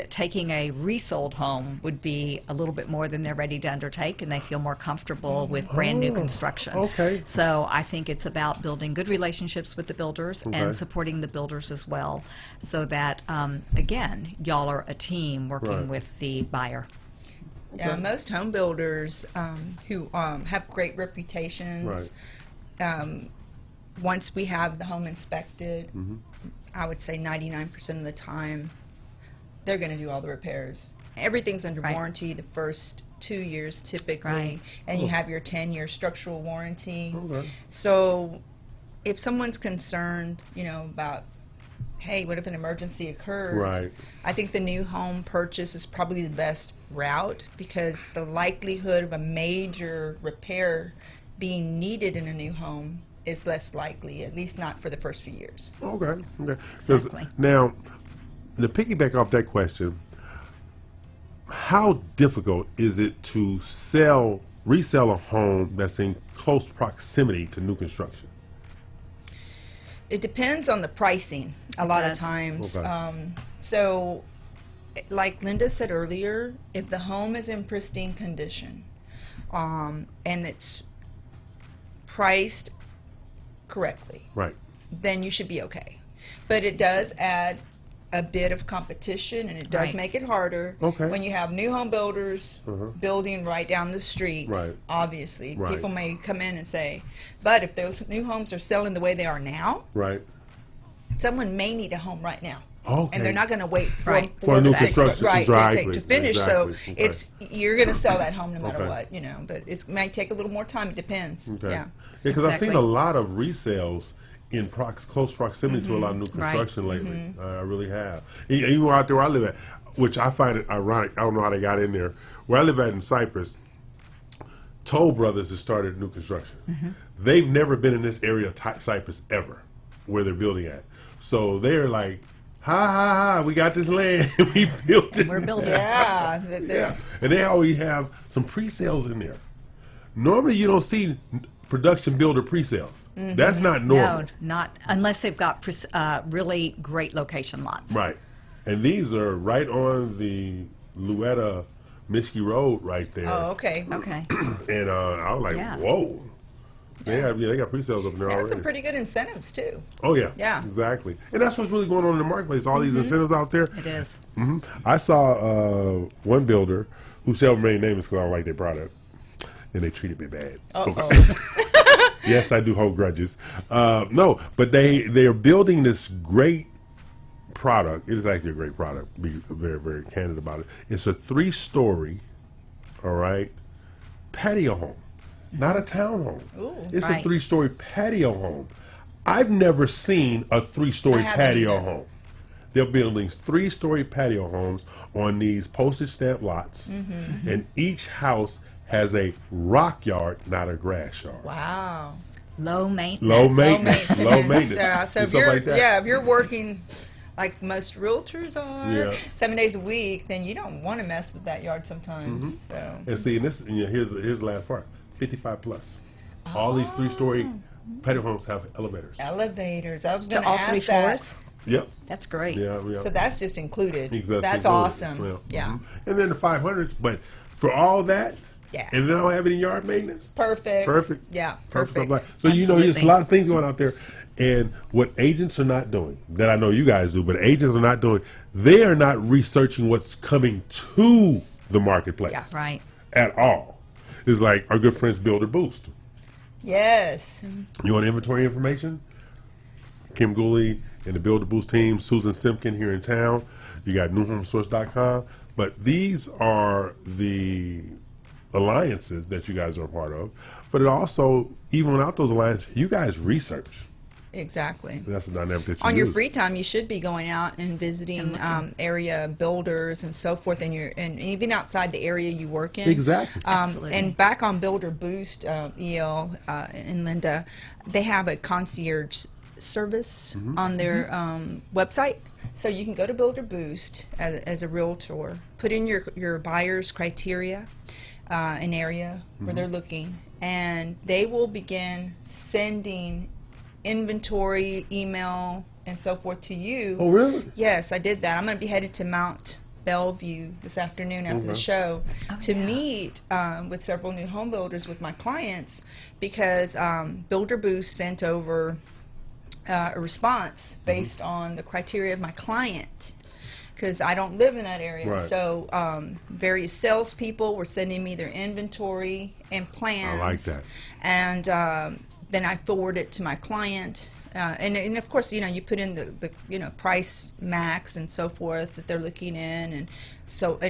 taking a resold home would be a little bit more than they're ready to undertake, and they feel more comfortable with brand new construction. Okay. So I think it's about building good relationships with the builders Okay. and supporting the builders as well, so that, again, y'all are a team working Right. with the buyer. Yeah, most home builders who have great reputations, once we have the home inspected, I would say 99% of the time, they're going to do all the repairs. Everything's under Right. warranty the first 2 years typically, Right. and you have your 10-year structural warranty. Okay. So if someone's concerned, about, hey, what if an emergency occurs? Right. I think the new home purchase is probably the best route, because the likelihood of a major repair being needed in a new home is less likely, at least not for the first few years. Okay. 'Cause Exactly. now, to piggyback off that question, how difficult is it to resell a home that's in close proximity to new construction? It depends on the pricing a lot of does. times. Okay. So, like Linda said earlier, if the home is in pristine condition and it's priced correctly, Right. then you should be okay. But it does add a bit of competition, and it does Right. make it harder Okay. when you have new home builders building right down the street. Right. Obviously, Right. people may come in and say, but if those new homes are selling the way they are now, Right. someone may need a home right now. Okay. And they're not going to wait Right. For new 6 construction. right, Exactly. to finish. Exactly. So Okay. you're going to sell that home no matter Okay. what, but it might take a little more time. It depends. Okay. Yeah. Because I've seen Exactly. a lot of resales in close proximity to a lot of new Right. construction lately. I really have. Even out there where I live at, which I find it ironic. I don't know how they got in there. Where I live at in Cypress, Toll Brothers has started new construction. They've never been in this area of Cypress ever, where they're building at. So they're like, ha, we got this land. We built it. We're building. Yeah. Yeah. And they always have some pre-sales in there. Normally you don't see production builder pre-sales. That's not normal. No, not unless they've got really great location lots. Right. And these are right on the Luetta Miskey Road right there. Oh, okay. Okay. And I was like, Yeah. whoa. They got pre-sales up in there They have already. some pretty good incentives too. Oh, yeah. Yeah. Exactly. And that's what's really going on in the marketplace. All these incentives out there. It is. I saw one builder who shall remain nameless because I don't like their product. And they treated me bad. Yes, I do hold grudges. No, but they are building this great product. It is actually a great product. Be very, very candid about it. It's a 3-story, all right, patio home, not a townhome. It's Right. a 3-story patio home. I've never seen a 3-story I haven't patio either. home. They're building 3-story patio homes on these postage stamp lots, and each house has a rock yard, not a grass yard. Wow. Low maintenance. Low maintenance. Low maintenance. Yeah, so And if stuff you're like that. if you're working like most realtors are Yeah. 7 days a week, then you don't want to mess with that yard sometimes. So And see, here's the last part: 55 plus. All these 3-story patio homes have elevators. elevators. I was To going to all ask 3 that. floors. Yep. That's great. Yeah. So that's just included. That's That's included. awesome. Yeah. And then the 500s, but for all that, Yeah. and then I don't have any yard maintenance. Perfect. Perfect. Yeah. Perfect. Perfect. So there's a Absolutely. lot of things going out there, and what agents are not doing that I know you guys do, but agents are not doing. They are not researching what's coming to the marketplace. Yeah. Right. At all. It's like our good friends Builder Boost. Yes. You want inventory information? Kim Gooley and the Builder Boost team, Susan Simpkin here in town. You got newhomesource.com. But these are the alliances that you guys are a part of. But it also, even without those alliances, you guys research. Exactly. That's the dynamic that you On your use. free time, you should be going out and visiting area builders and so forth, and even outside the area you work in. Exactly. Absolutely. And back on Builder Boost, EL and Linda, they have a concierge service on their website. So you can go to Builder Boost as a realtor, put in your buyer's criteria, an area where they're looking, and they will begin sending inventory, email, and so forth to you. Oh, really? Yes, I did that. I'm going to be headed to Mount Bellevue this afternoon after the show to meet with several new home builders with my clients, because Builder Boost sent over a response based on the criteria of my client, because I don't live in that area. Right. So various salespeople were sending me their inventory and plans. I like that. And then I forward it to my client. And of course, you put in the price max and so forth that they're looking in, and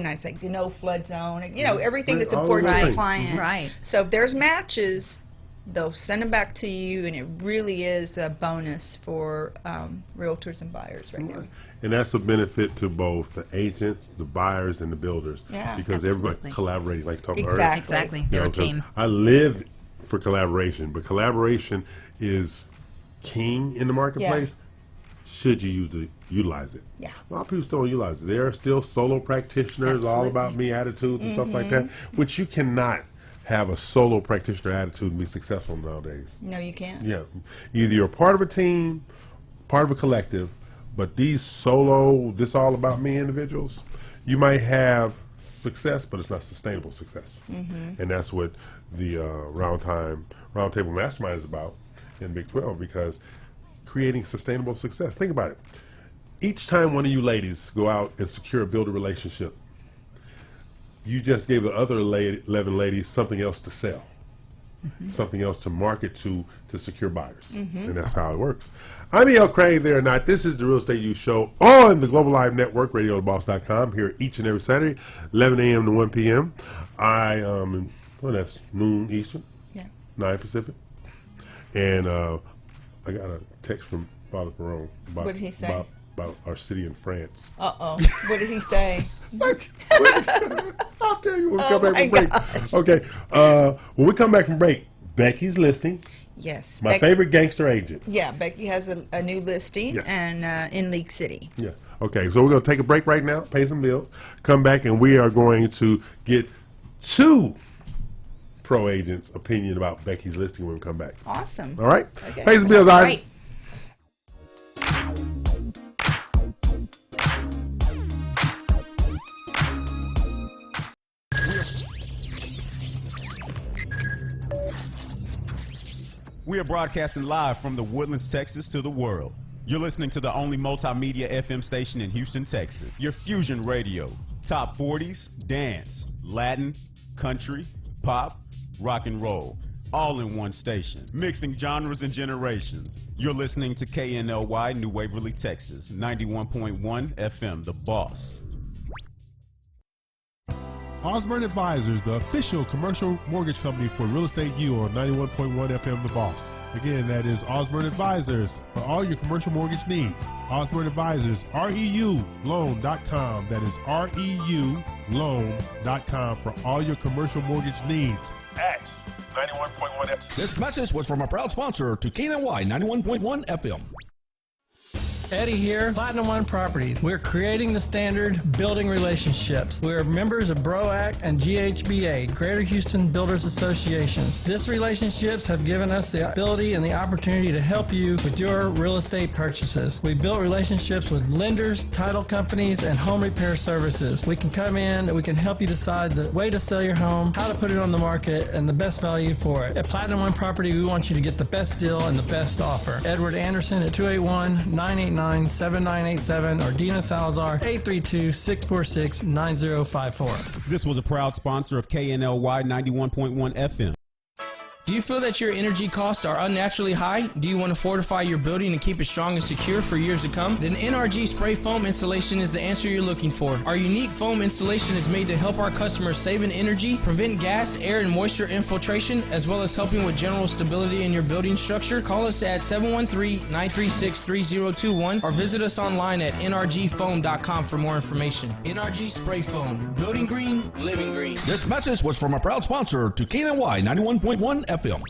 I say flood zone, everything that's all important to those the things. client. Right. So if there's matches, they'll send them back to you, and it really is a bonus for realtors and buyers right now. And that's a benefit to both the agents, the buyers, and the builders. Yeah, because absolutely. everybody collaborating, like talking Exactly. about Exactly. earlier. They're a 'Cause team. I live for collaboration, but collaboration is king in the marketplace. Should you utilize it? Yeah. A lot of people still don't utilize it. There are still solo practitioners, all Absolutely. about me attitudes and stuff like that, which you cannot have a solo practitioner attitude and be successful nowadays. No, you can't. Yeah, either you're part of a team, part of a collective, but these solo, this all about me individuals, you might have success, but it's not sustainable success. And that's what the Roundtable Mastermind is about in Big 12, because creating sustainable success. Think about it. Each time one of you ladies go out and build a relationship, you just gave the other 11 ladies something else to sell, something else to market to secure buyers. And that's how it works. I'm E.L. Crane, there or not. This is the Real Estate You Show on the Global Live Network, radiotheboss.com, here each and every Saturday, 11 a.m. to 1 p.m. That's noon Eastern, 9 Pacific. And I got a text from Father Perron about, What did he say? about our city in France. Uh-oh. What did he say? I'll tell you when we come back from break. Okay. When we come back from break, Becky's listing. Yes. My favorite gangster agent. Yeah, Becky has a new listing Yes. and in League City. Yeah. Okay, so we're going to take a break right now, pay some bills, come back, and we are going to get two pro agents' opinion about Becky's listing when we come back. Awesome. All right? Okay. Pay some bills, Ivan. Right. We are broadcasting live from the Woodlands, Texas to the world. You're listening to the only multimedia FM station in Houston, Texas. Your fusion radio. Top 40s, dance, Latin, country, pop, rock and roll. All in one station. Mixing genres and generations. You're listening to KNLY, New Waverly, Texas. 91.1 FM, The Boss. Osborne Advisors, the official commercial mortgage company for Real Estate U on 91.1 FM The Boss. Again, that is Osborne Advisors for all your commercial mortgage needs. Osborne Advisors, REULoan.com. That is REULoan.com for all your commercial mortgage needs at 91.1 FM. This message was from a proud sponsor to KNLY 91.1 FM. Eddie here, Platinum One Properties. We're creating the standard, building relationships. We're members of BROAC and GHBA, Greater Houston Builders Associations. These relationships have given us the ability and the opportunity to help you with your real estate purchases. We built relationships with lenders, title companies, and home repair services. We can come in and we can help you decide the way to sell your home, how to put it on the market, and the best value for it. At Platinum One Property, we want you to get the best deal and the best offer. Edward Anderson at 281-989-7987 or Dina Salazar 832-646-9054. This was a proud sponsor of KNLY 91.1 FM. Do you feel that your energy costs are unnaturally high? Do you want to fortify your building and keep it strong and secure for years to come? Then NRG Spray Foam Insulation is the answer you're looking for. Our unique foam insulation is made to help our customers save in energy, prevent gas, air, and moisture infiltration, as well as helping with general stability in your building structure. Call us at 713-936-3021 or visit us online at nrgfoam.com for more information. NRG Spray Foam. Building green, living green. This message was from a proud sponsor to KNLY 91.1 FM.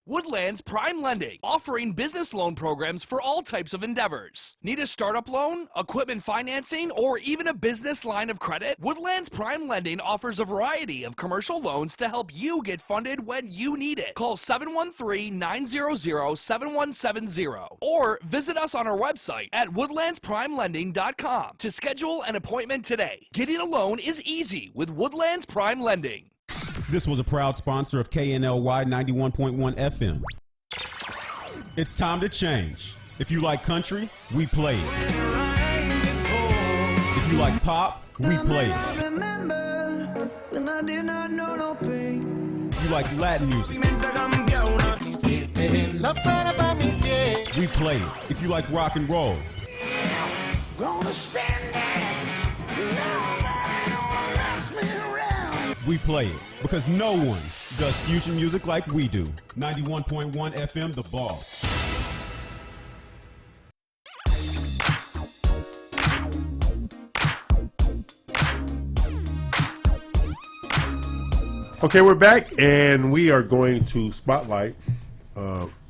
Woodlands Prime Lending, offering business loan programs for all types of endeavors. Need a startup loan, equipment financing, or even a business line of credit? Woodlands Prime Lending offers a variety of commercial loans to help you get funded when you need it. Call 713-900-7170 or visit us on our website at woodlandsprimelending.com to schedule an appointment today. Getting a loan is easy with Woodlands Prime Lending. This was a proud sponsor of KNLY 91.1 FM. It's time to change. If you like country, we play it. If you like pop, we play it. If you like Latin music, we play it. If you like rock and roll, we play it, because no one does fusion music like we do. 91.1 FM, The Boss. Okay, we're back, and we are going to spotlight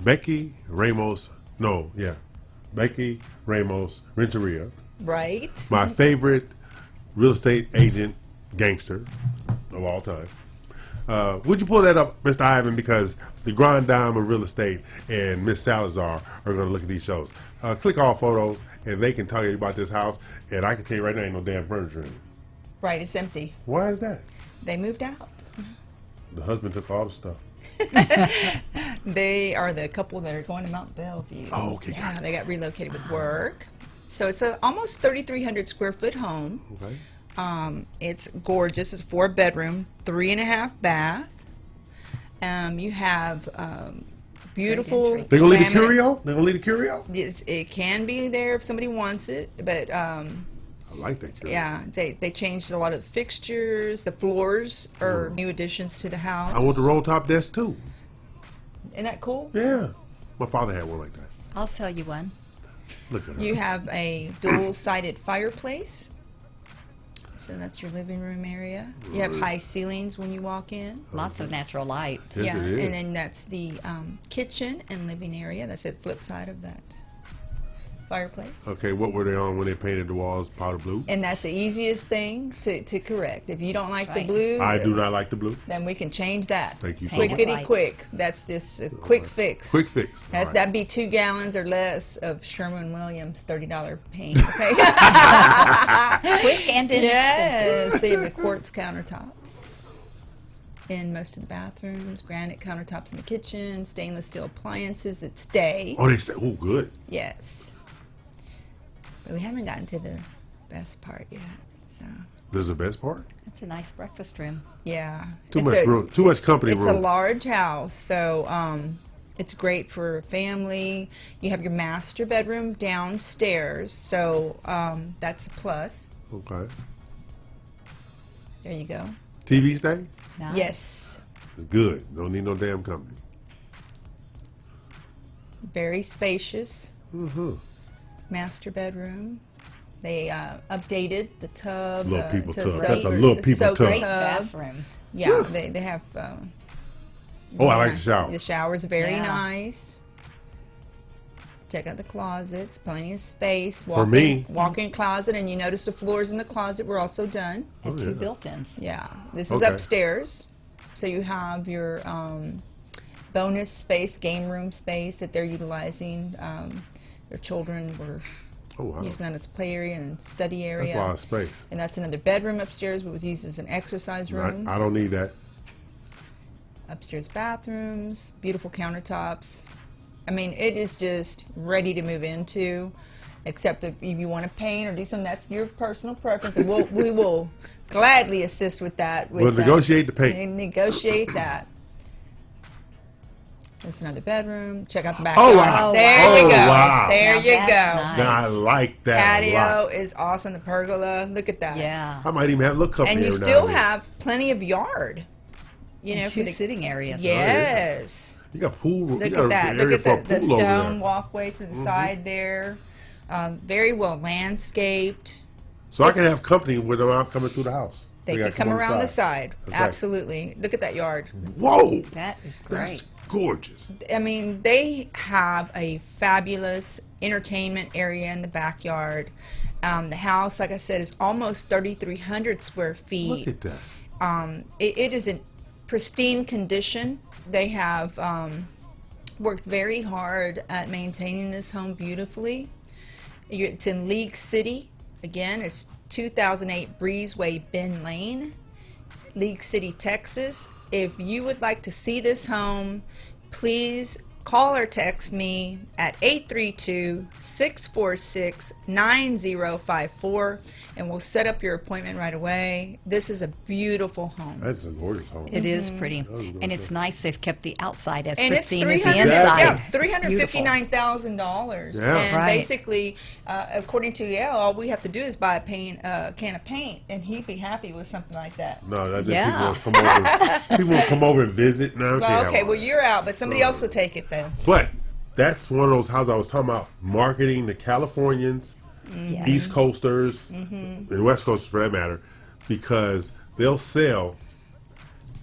Becky Ramos Renteria. Right. My favorite real estate agent gangster of all time. Would you pull that up, Mr. Ivan, because the grand dame of real estate and Miss Salazar are going to look at these shows. Click all photos, and they can tell you about this house, and I can tell you right now, ain't no damn furniture in it. Right, it's empty. Why is that? They moved out. The husband took all the stuff. They are the couple that are going to Mount Bellevue. Oh, okay. Yeah, they got relocated with work. So it's a almost 3,300 square foot home. Okay. It's gorgeous. It's a 4-bedroom, 3.5 bath. You have beautiful. They gonna leave a curio? They gonna leave a curio? Yes, it can be there if somebody wants it, but I like that curio. yeah, they changed a lot of the fixtures. The floors are new additions to the house. I want the roll top desk too. Isn't that cool? Yeah, my father had one like that. I'll sell you one. Look at her. You have a dual-sided fireplace. So that's your living room area. You have high ceilings when you walk in. Lots of natural light. Yes, yeah, it is. and then that's the kitchen and living area. That's the flip side of that fireplace. Okay, what were they on when they painted the walls powder blue? And that's the easiest thing to correct. If you don't like the right. blue, I do not like the blue. then we can change that. Thank you so Paint much. it Quickity white. quick. That's just a quick fix. Quick fix. All right. That'd be 2 gallons or less of Sherwin-Williams $30 paint. Okay. Quick and inexpensive. Yes. They have the quartz countertops in most of the bathrooms, granite countertops in the kitchen, stainless steel appliances that stay. Oh, they said, oh, good. Yes. But we haven't gotten to the best part yet. So This is the best part? It's a nice breakfast room. yeah. Too much room. Too much company It's room. a large house, so it's great for a family. You have your master bedroom downstairs, so that's a plus. Okay. There you go. TV stay? Nice. Yes. Good. Don't need no damn company. Very spacious. Mm-hmm. Master bedroom. They updated the tub. Little people to tub. soak- That's a little the people soaker tub. Great tub. bathroom. Yeah, they have. Oh, I like the shower. The shower's very Yeah. nice. Check out the closets. Plenty of space. For me. Walk-in closet, and you notice the floors in the closet were also done. And Oh, 2 yeah. built-ins. Yeah, this is Okay. upstairs, so you have your bonus space, game room space that they're utilizing. Their children were Oh, wow. using that as play area and study area. That's a lot of space. And that's another bedroom upstairs, but was used as an exercise room. I don't need that. Upstairs bathrooms, beautiful countertops. I mean, it is just ready to move into, except if you want to paint or do something, that's your personal preference. And we will gladly assist with that. We'll negotiate the paint. Negotiate that. That's another bedroom. Check out the back. Oh, wow. There you go. Wow. There Now you go. that's nice. Now I like that a Patio lot. is awesome. The pergola. Look at that. Yeah. I might even have a little company And you every now still and then. have plenty of yard. You know, Two for the sitting areas. Yes. You got pool. Look you got at that. an Look area at for a the pool over stone there. walkway through the side there. Very well landscaped. So I can have company when they're out coming through the house. They got could come on around the side. That's right. Absolutely. Look at that yard. Whoa, That is great. that's gorgeous. I mean, they have a fabulous entertainment area in the backyard. The house, like I said, is almost 3,300 square feet. Look at that. It is in pristine condition. They have worked very hard at maintaining this home beautifully. It's in League City. Again, it's 2008 Breezeway Bend Lane, League City, Texas. If you would like to see this home, please call or text me at 832-646-9054, and we'll set up your appointment right away. This is a beautiful home. That's a gorgeous home. It is pretty. And it's nice they've kept the outside as And it's pristine as the $300,000. inside. Yeah, It's beautiful. $359,000. Yeah. And Right. basically, according to Yale, all we have to do is buy a can of paint, and he'd be happy with something like that. No, that's Yeah. just people will come over. People will come over and visit. No, Well, okay, well, you're out, but somebody else will take it, though. But that's one of those houses I was talking about, marketing to Californians, Yes. East Coasters, and West Coasters for that matter, because they'll sell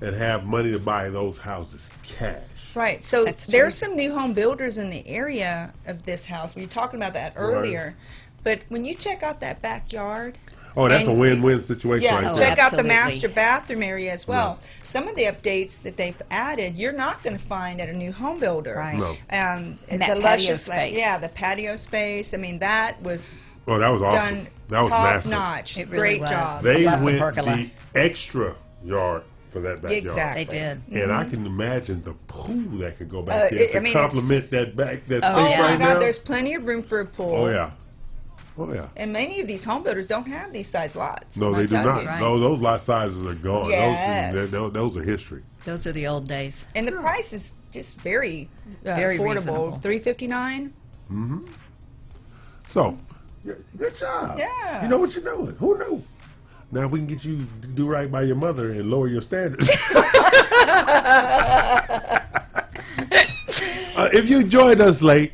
and have money to buy those houses cash. Right, so That's there's true. some new home builders in the area of this house. We were talking about that earlier. But when you check out that backyard, Oh, that's and a win-win situation yeah, right Oh, there. check out the absolutely. master bathroom area as well. Some of the updates that they've added, you're not going to find at a new home builder. Right. No. And The that patio luscious, space. yeah, the patio space. I mean, that was Oh, that was awesome. done That was top massive. notch. It really Great was. job. They Love the went pergola. the extra yard for that backyard. Exactly. They did. And I can imagine the pool that could go back there I to mean, complement that space Oh yeah. my right God, now. there's plenty of room for a pool. Oh yeah, oh yeah. And many of these home builders don't have these size lots. No, I'm they do telling not. you. right. No, those lot sizes are gone. Yes. Those are history. Those are the old days. And the price is just very, Very affordable. reasonable. $359. So, yeah, good job. Yeah. You know what you're doing. Who knew? Now if we can get you to do right by your mother and lower your standards. If you joined us late,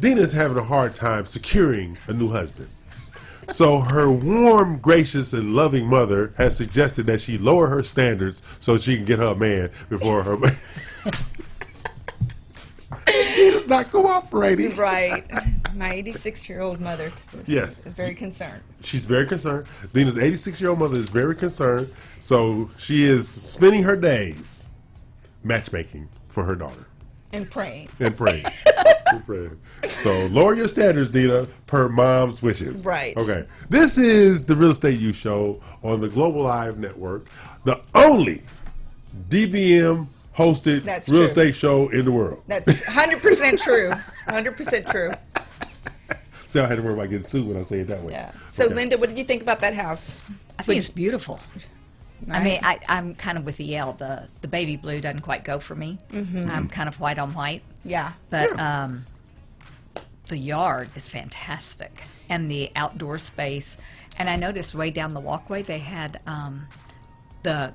Dina's having a hard time securing a new husband. So her warm, gracious, and loving mother has suggested that she lower her standards so she can get her a man before her man. Dina's not cooperating. Right. My 86-year-old mother Yes. is very concerned. She's very concerned. Dina's 86-year-old mother is very concerned. So she is spending her days matchmaking for her daughter And praying. and praying. And praying. So lower your standards, Dina, per mom's wishes. Right. Okay. This is the Real Estate U Show on the Global Live Network, the only DBM hosted That's real true. estate show in the world. That's 100% true. 100% true. See, I had to worry about getting sued when I say it that way. Yeah. So, Okay. Linda, what did you think about that house? I think it's beautiful. I mean, I'm kind of with Yale. The baby blue doesn't quite go for me. I'm kind of white on white. Yeah. But the yard is fantastic, and the outdoor space. And I noticed way down the walkway they had the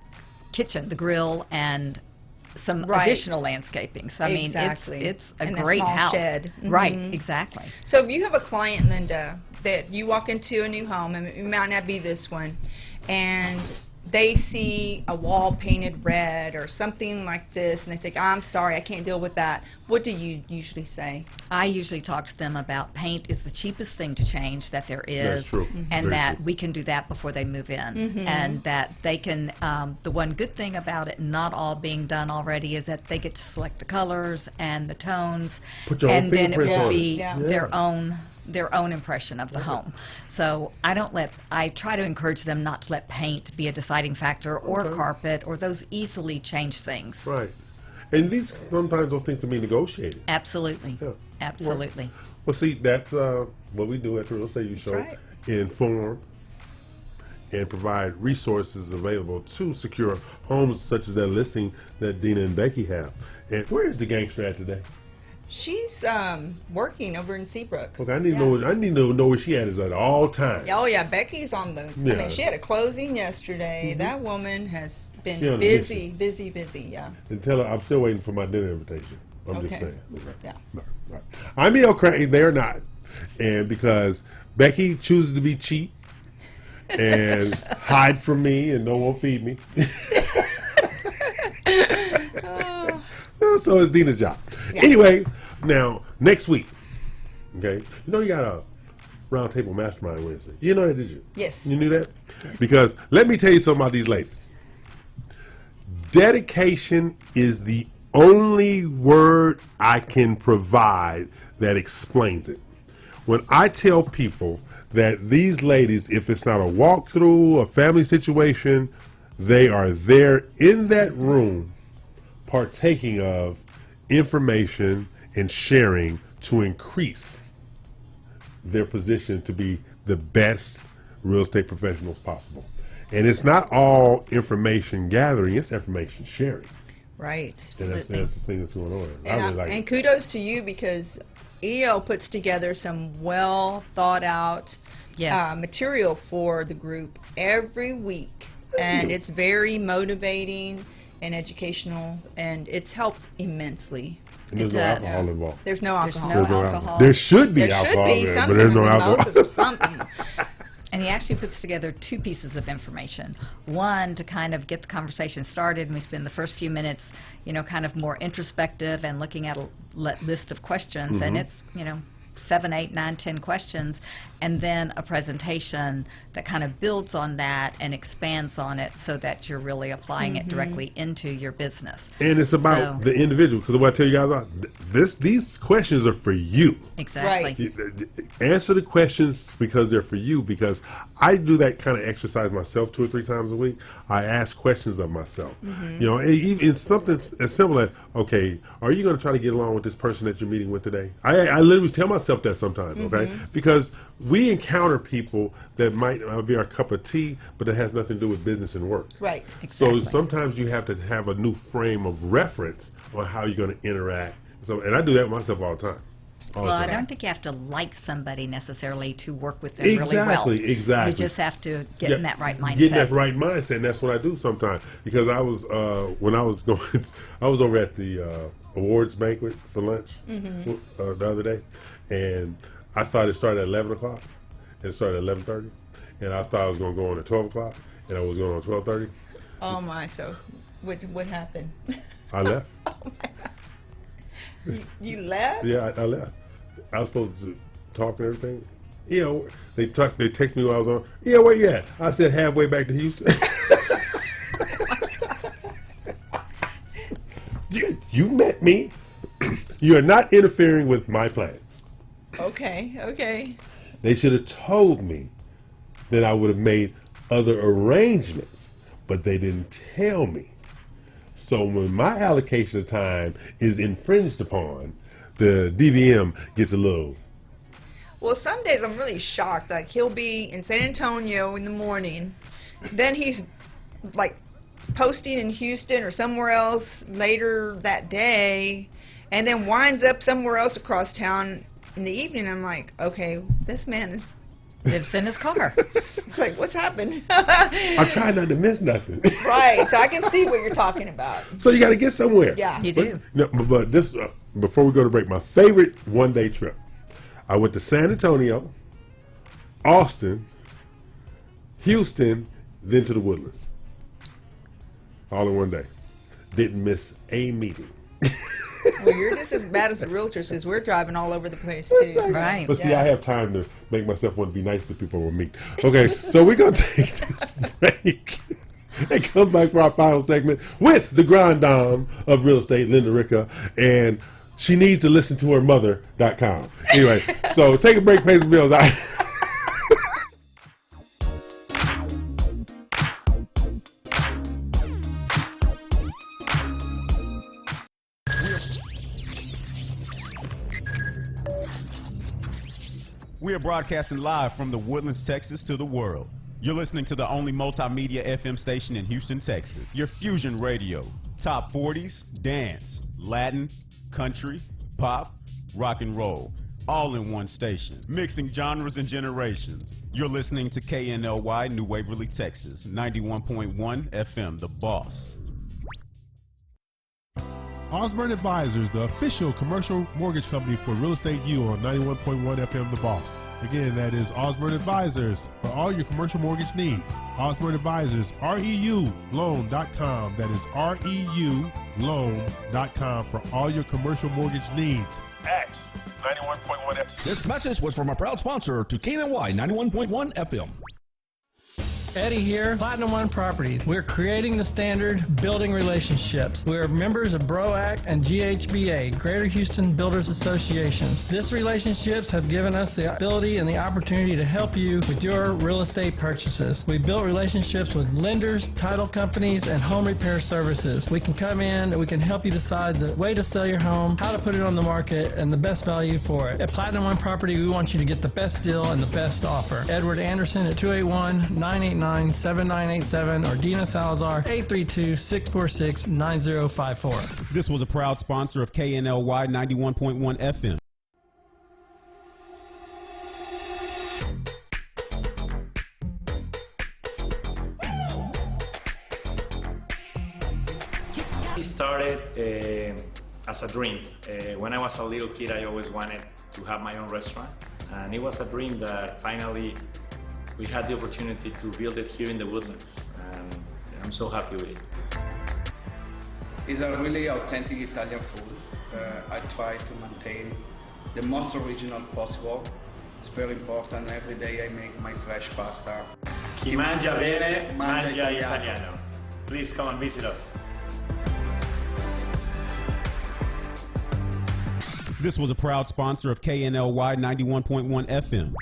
kitchen, the grill, and some Right. additional landscaping. So I mean, Exactly. it's a And that great small house. shed. Right? Mhm. Exactly. So if you have a client, Linda, that you walk into a new home, and it might not be this one, and they see a wall painted red or something like this, and they say, I'm sorry, I can't deal with that. What do you usually say? I usually talk to them about paint is the cheapest thing to change that there is. That's true. And Very that true. we can do that before they move in. And that they can, the one good thing about it not all being done already is that they get to select the colors and the tones. Put your own and then it fingerprints will on it. be Yeah. their own impression of the home. So I try to encourage them not to let paint be a deciding factor or carpet or those easily change things. Right. And sometimes those things can be negotiated. Absolutely. Yeah. Absolutely. Well, see, that's what we do at the Real Estate U Show. right. Inform, and provide resources available to secure homes such as that listing that Dina and Becky have. And where is the gangster at today? She's working over in Seabrook. Okay, I need to know where she at at all times. Oh yeah, Becky's on the. Yeah. I mean, she had a closing yesterday. Mm-hmm. That woman has been She on a busy. Yeah. And tell her I'm still waiting for my dinner invitation. I'm just Okay. saying. Okay. Yeah. Right. I'm E.L. Crane. They're not. And because Becky chooses to be cheap and hide from me and no one feed me. So it's Dina's job. Yeah. Anyway, now next week, okay, you know you got a roundtable mastermind Wednesday. You know that, did you? Yes. You knew that? Because let me tell you something about these ladies. Dedication is the only word I can provide that explains it. When I tell people that these ladies, if it's not a walkthrough, a family situation, they are there in that room partaking of information and sharing to increase their position to be the best real estate professionals possible. And it's not all information gathering, it's information sharing. Right. And that's the thing that's going on. I really like And it. kudos to you because EL puts together some well thought out material for the group every week. And it's very motivating and educational, and it's helped immensely. And there's no alcohol involved. There's no alcohol. There's no alcohol. There should be There alcohol should be there, something, but there's no mimosas alcohol. or something. And he actually puts together two pieces of information. One, to kind of get the conversation started, and we spend the first few minutes, kind of more introspective and looking at a list of questions. And it's, 7, 8, 9, 10 questions, and then a presentation that kind of builds on that and expands on it so that you're really applying it directly into your business. And it's about the individual, because what I tell you guys are, these questions are for you. Exactly. Answer the questions because they're for you, because I do that kind of exercise myself 2 or 3 times a week. I ask questions of myself. It's something as simple as, okay, are you going to try to get along with this person that you're meeting with today? I literally tell myself that sometimes, okay? Because we encounter people that might be our cup of tea, but it has nothing to do with business and work. Right. Exactly. So sometimes you have to have a new frame of reference on how you're going to interact. And I do that myself all the time. Well, I don't think you have to like somebody necessarly to work with them really well. Exactly. You just have to get in that right mindset. Get in that right mindset, and that's what I do sometimes. Because I was, when I was going, I was over at the awards banquet for lunch the other day, and I thought it started at 11 o'clock, and it started at 11:30, and I thought I was going to go on at 12 o'clock, and I was going on at 12:30. Oh my! So, what happened? I left. Oh my God. You left? Yeah, I left. I was supposed to talk and everything. They text me while I was on. Yeah, where you at? I said halfway back to Houston. You met me. You are not interfering with my plans. Okay. They should have told me that I would have made other arrangements, but they didn't tell me. So when my allocation of time is infringed upon, the DVM gets a little. Well, some days I'm really shocked. Like, he'll be in San Antonio in the morning, then he's like posting in Houston or somewhere else later that day, and then winds up somewhere else across town in the evening. I'm like, okay, this man lives in his car. It's like, what's happened? I try not to miss nothing. Right, so I can see what you're talking about. So you got to get somewhere. Yeah, you do. But this, before we go to break, my favorite one-day trip. I went to San Antonio, Austin, Houston, then to the Woodlands. All in one day. Didn't miss a meeting. Well, you're just as bad as the realtor says. We're driving all over the place, too. So. Right. But see, I have time to make myself want to be nice to people we'll meet. Okay, so we're going to take this break and come back for our final segment with the grand dame of real estate, Linda Ricca, and she needs to listen to her mother.com. Anyway, so take a break, pay some bills. We are broadcasting live from the Woodlands, Texas to the world. You're listening to the only multimedia FM station in Houston, Texas. Your Fusion Radio. Top 40s, dance, Latin, country, pop, rock and roll. All in one station. Mixing genres and generations. You're listening to KNLY, New Waverly, Texas. 91.1 FM, The Boss. Osborne Advisors, the official commercial mortgage company for Real Estate U on 91.1 FM The Boss. Again, that is Osborne Advisors for all your commercial mortgage needs. Osborne Advisors, REULoan.com. That is REULoan.com for all your commercial mortgage needs at 91.1 FM. This message was from a proud sponsor to KNLY 91.1 FM. Eddie here, Platinum One Properties. We're creating the standard, building relationships. We're members of BROAC and GHBA, Greater Houston Builders Associations. These relationships have given us the ability and the opportunity to help you with your real estate purchases. We built relationships with lenders, title companies, and home repair services. We can come in and we can help you decide the way to sell your home, how to put it on the market, and the best value for it. At Platinum One Property, we want you to get the best deal and the best offer. Edward Anderson at 281-989-7987 or Dina Salazar 832-646-9054. This was a proud sponsor of KNLY 91.1 FM. It started as a dream. When I was a little kid, I always wanted to have my own restaurant. And it was a dream that finally we had the opportunity to build it here in the Woodlands, and I'm so happy with it. It's a really authentic Italian food. I try to maintain the most original possible. It's very important. Every day I make my fresh pasta. Chi mangia bene, mangia italiano. Please come and visit us. This was a proud sponsor of KNLY 91.1 FM.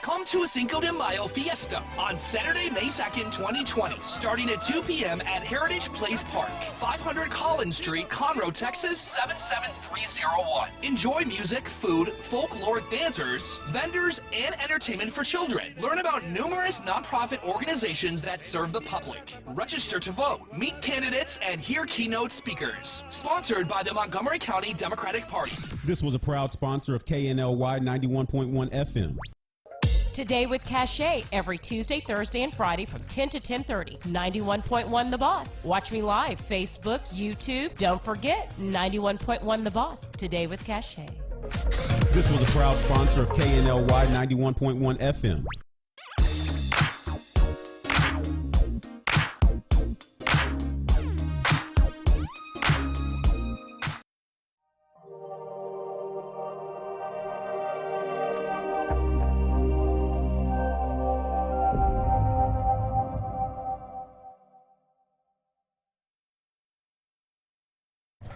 Come to a Cinco de Mayo fiesta on Saturday, May 2nd, 2020, starting at 2 p.m. at Heritage Place Park, 500 Collins Street, Conroe, Texas, 77301. Enjoy music, food, folkloric dancers, vendors, and entertainment for children. Learn about numerous nonprofit organizations that serve the public. Register to vote, meet candidates, and hear keynote speakers. Sponsored by the Montgomery County Democratic Party. This was a proud sponsor of KNLY 91.1 FM. Today with Cachet, every Tuesday, Thursday, and Friday from 10 to 10:30. 91.1 The Boss. Watch me live, Facebook, YouTube. Don't forget, 91.1 The Boss. Today with Cachet. This was a proud sponsor of KNLY 91.1 FM.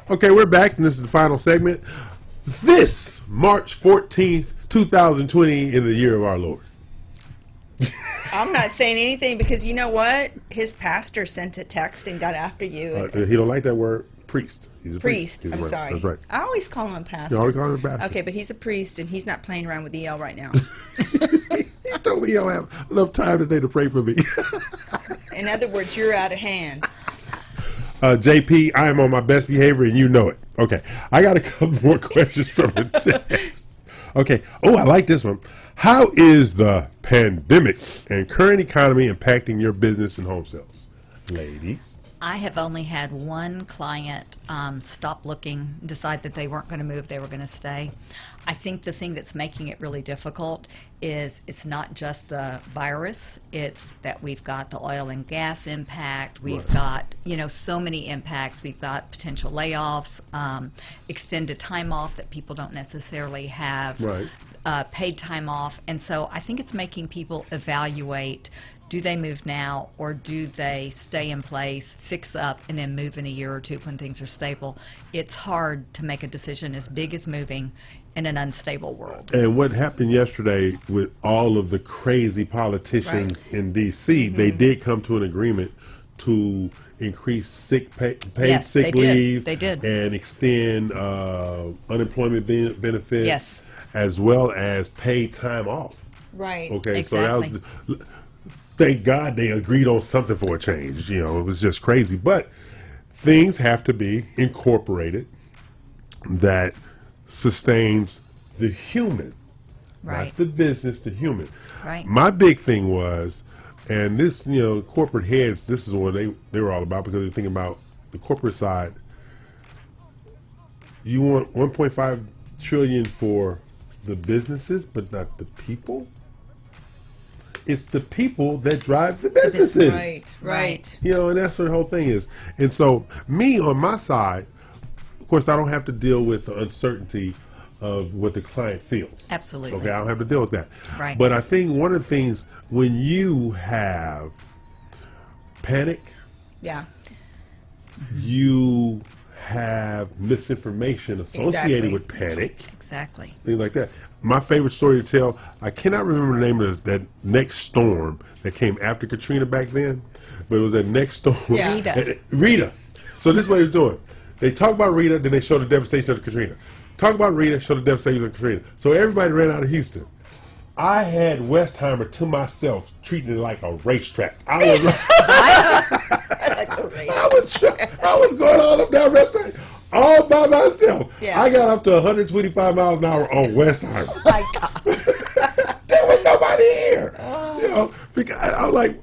Okay, we're back, and this is the final segment. This March 14th, 2020, in the year of our Lord. I'm not saying anything because you know what? His pastor sent a text and got after you. He don't like that word, priest. He's a priest. I'm sorry. That's right. I always call him a pastor. You always call him a pastor. Okay, but he's a priest, and he's not playing around with EL right now. He told me he don't have enough time today to pray for me. In other words, you're out of hand. JP, I am on my best behavior, and you know it. Okay, I got a couple more questions from the text. Okay, I like this one. How is the pandemic and current economy impacting your business and home sales? Ladies. I have only had one client stop looking, decide that they weren't going to move, they were going to stay. I think the thing that's making it really difficult is it's not just the virus, it's that we've got the oil and gas impact, we've got, so many impacts, we've got potential layoffs, extended time off that people don't necessarily have, paid time off, and so I think it's making people evaluate, do they move now or do they stay in place, fix up, and then move in a year or two when things are stable? It's hard to make a decision as big as moving in an unstable world. And what happened yesterday with all of the crazy politicians in D.C., they did come to an agreement to increase paid sick leave. They did. And extend unemployment benefits as well as paid time off. Right. Okay, exactly. so that was, thank God they agreed on something for a change. You know, it was just crazy. But things have to be incorporated that sustains the human, Right. not the business, the human. Right. My big thing was, and this, you know, corporate heads, this is what they were all about, because they're thinking about the corporate side. You want 1.5 trillion for the businesses, but not the people. It's the people that drive the businesses. Right. You know, and that's what the whole thing is. And so, me on my side, of course, I don't have to deal with the uncertainty of what the client feels. Absolutely. Okay, I don't have to deal with that. Right. But I think one of the things, when you have panic, Yeah. you have misinformation associated Exactly. with panic, Exactly. things like that. My favorite story to tell, I cannot remember the name of that next storm that came after Katrina back then, but it was that next storm. Yeah. Rita. Rita. So this is what they're doing. They talk about Rita, then they show the devastation of Katrina. Talk about Rita, show the devastation of Katrina. So everybody ran out of Houston. I had Westheimer to myself, treating it like a racetrack. I was going all up that racetrack all by myself. Yeah. I got up to 125 miles an hour on Westheimer. My God. There was nobody here. You know, because I was like,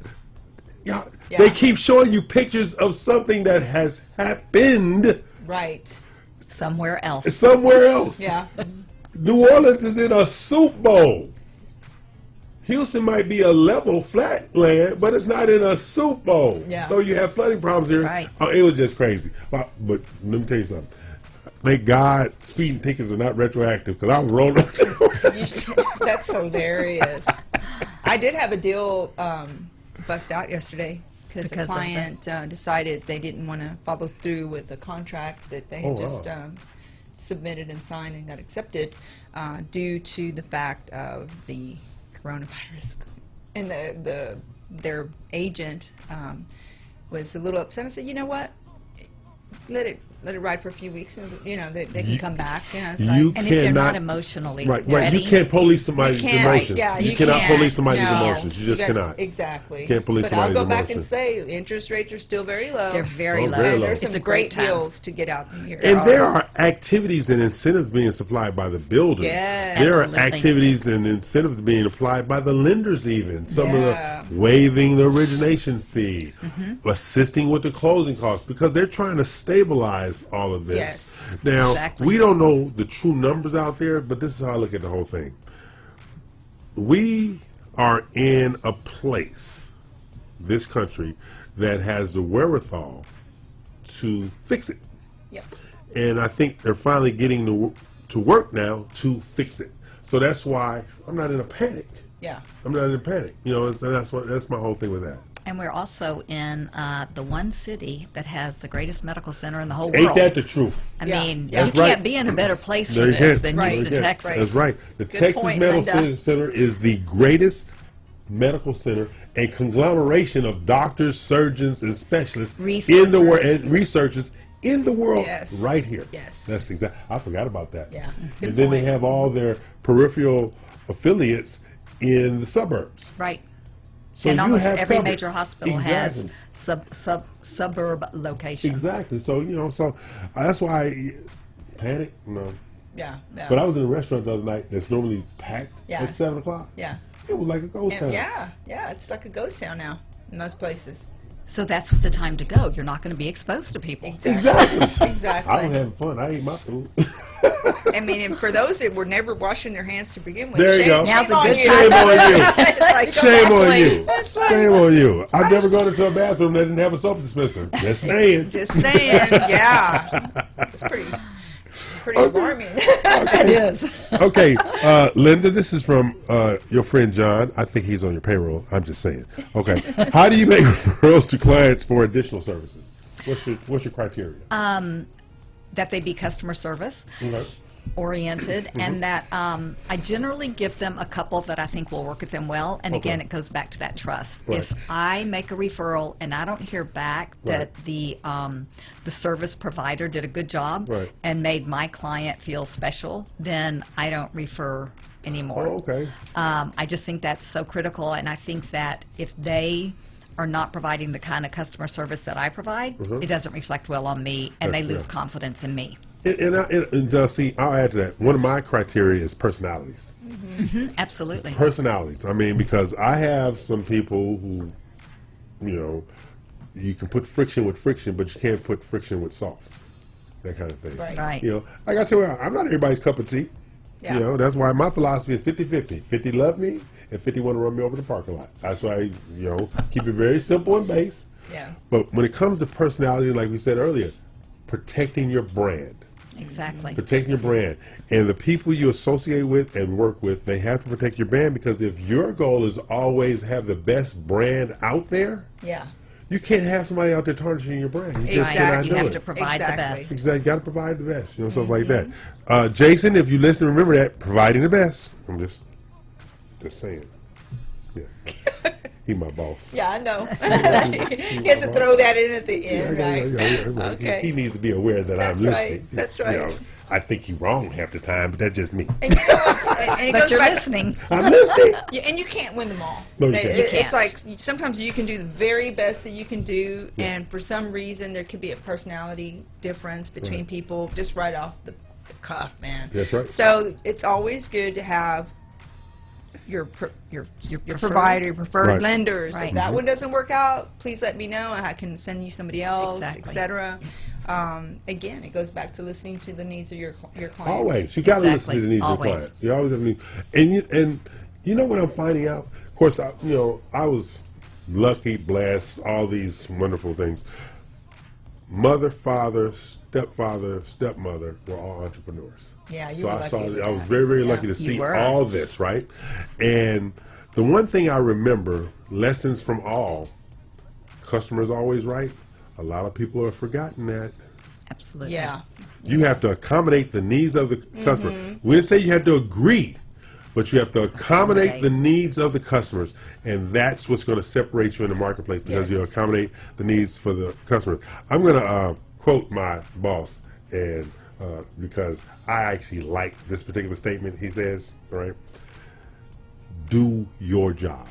Yeah. they keep showing you pictures of something that has happened Right. Somewhere else. somewhere else. Yeah. New Orleans is in a soup bowl. Houston might be a level flat land, but it's not in a soup bowl. Yeah. So you have flooding problems here. Right. It was just crazy. But let me tell you something. Thank God speeding tickets are not retroactive, because I was rolling up. That's hilarious. I did have a deal bust out yesterday because the Because of client decided they didn't want to follow through with the contract that they had just submitted and signed and got accepted due to the fact of the coronavirus. And their agent was a little upset. I said, you know what? Let it ride for a few weeks, and they can come back. It's And if they're not emotionally ready, you can't police somebody's emotions. Yeah, you cannot can't. police somebody's No. emotions. You just cannot. Exactly. You can't police but somebody's I'll go back and emotions. say interest rates are still very low. they're very low. very low. There's some It's a great great time. deals to get out here. And there are activities and incentives being supplied by the builders. Yes. There are Absolutely. activities and incentives being applied by the lenders even. Some Yeah. of the waiving the origination fee, assisting with the closing costs, because they're trying to stabilize all of this. Yes. Now, Exactly. we don't know the true numbers out there, but this is how I look at the whole thing. We are in a place, this country, that has the wherewithal to fix it. Yep. And I think they're finally getting to work now to fix it. So that's why I'm not in a panic. Yeah. I'm not in a panic. You know, and that's my whole thing with that. And we're also in the one city that has the greatest medical center in the whole Ain't world. that the truth? I Yeah. mean, Yeah. you That's right. can't be in a better place No, for you this can't. than Right. Houston, You can't. Texas. That's right. The Good Texas point, Medical Linda. Center is the greatest medical center, a conglomeration of doctors, surgeons, and specialists in the world, Researchers. and researchers in the world, Yes. right here. Yes. That's exactly. I forgot about that. Yeah. Good And then they point. have all their peripheral affiliates in the suburbs. Right. So And you almost have every coverage. major hospital Exactly. has suburb locations. Exactly. So that's why panic. No. Yeah. Yeah. But I was in a restaurant the other night that's normally packed Yeah. at 7:00. Yeah. It was like a ghost town. Yeah. It's like a ghost town now in most places. So that's the time to go. You're not going to be exposed to people. Exactly. Exactly. I was having fun. I ate my food. I mean, and for those that were never washing their hands to begin with, There you shame, go. Now's shame a on good you. Shame on you. It's like, Shame on you. It's like- Shame on you. I've never gone into a bathroom that didn't have a soap dispenser. Just saying. Just saying, yeah. It's pretty alarming. It is. Okay, Linda, this is from your friend John. I think he's on your payroll. I'm just saying. Okay. How do you make referrals to clients for additional services? What's your criteria? That they be customer service Okay. oriented, and that I generally give them a couple that I think will work with them well. And again, it goes back to that trust. Right. If I make a referral and I don't hear back that the service provider did a good job Right. and made my client feel special, then I don't refer anymore. Oh, okay. I just think that's so critical, and I think that if they are not providing the kind of customer service that I provide, it doesn't reflect well on me, and That's they lose right. confidence in me. And see, I'll add to that. One of my criteria is personalities. Absolutely. Personalities. I mean, because I have some people who, you know, you can put friction with friction, but you can't put friction with soft. That kind of thing. Right. You know, like I tell you, I'm not everybody's cup of tea. Yeah. You know, that's why my philosophy is 50-50. 50 love me, and 50 want to run me over the parking lot. That's why, you know, keep it very simple and base. Yeah. But when it comes to personality, like we said earlier, protecting your brand. Exactly. Protecting your brand. And the people you associate with and work with, they have to protect your brand, because if your goal is always have the best brand out there, Yeah. you can't have somebody out there tarnishing your brand. You just cannot Exactly. do You have it. to provide the best. Exactly. You got to provide the best. You know, stuff like that. Jason, if you listen, remember that. Providing the best. I'm just saying. Yeah. He my boss. Yeah, I know. He has to throw that in at the end, right? Yeah. Okay. He needs to be aware that That's I'm right. listening. That's You right. know, I think he's wrong half the time, but that's just me. And, you know, and it But goes you're back. listening. I'm listening. Yeah, and you can't win them all. No, you can't. You It's can't. like sometimes you can do the very best that you can do, and for some reason there could be a personality difference between Right. people just right off the cuff, man. That's right. So it's always good to have your preferred. provider, your preferred Right. lenders. Right. If that one doesn't work out, please let me know, and I can send you somebody else, Exactly. etc. Again, it goes back to listening to the needs of your clients. Always. You got to listen Exactly. to the needs of Always. your clients. You always have needs. And you know what I'm finding out? Of course, I was lucky, blessed, all these wonderful things. Mother, father, stepfather, stepmother were all entrepreneurs. Yeah, you so were I lucky with I was that. very, very Yeah. lucky to You see were. all this, right? And the one thing I remember, lessons from all, customers always right. A lot of people have forgotten that. Absolutely. Yeah. You have to accommodate the needs of the customer. We didn't say you had to agree, but you have to accommodate the needs of the customers, and that's what's going to separate you in the marketplace, because you Yes. accommodate the needs for the customers. I'm going to quote my boss, and because I actually like this particular statement. He says, "All right, do your job.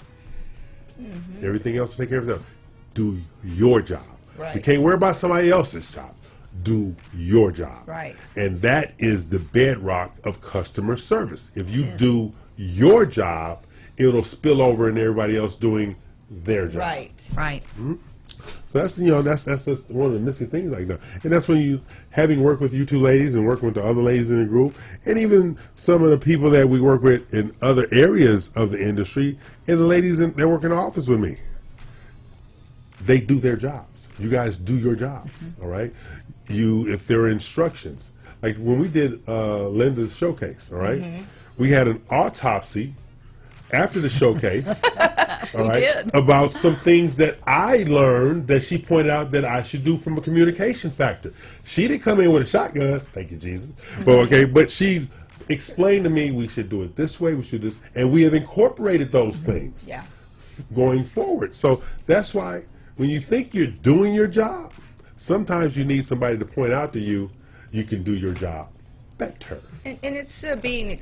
Everything else will take care of itself. Do your job. Right. You can't worry about somebody else's job. Do your job." Right. And that is the bedrock of customer service. If you do your job, it'll spill over into everybody else doing their job. Right. Right. So that's that's just one of the missing things like that. And that's when you, having worked with you two ladies and working with the other ladies in the group, and even some of the people that we work with in other areas of the industry, and the ladies that work in the office with me, they do their jobs. You guys do your jobs, all right? If there are instructions, like when we did Linda's showcase, all right? We had an autopsy after the showcase, all right, did. about some things that I learned that she pointed out that I should do from a communication factor. She didn't come in with a shotgun, thank you, Jesus, but she explained to me we should do it this way, we should do this, and we have incorporated those things Yeah. going forward. So that's why when you think you're doing your job, sometimes you need somebody to point out to you, you can do your job better. And it's being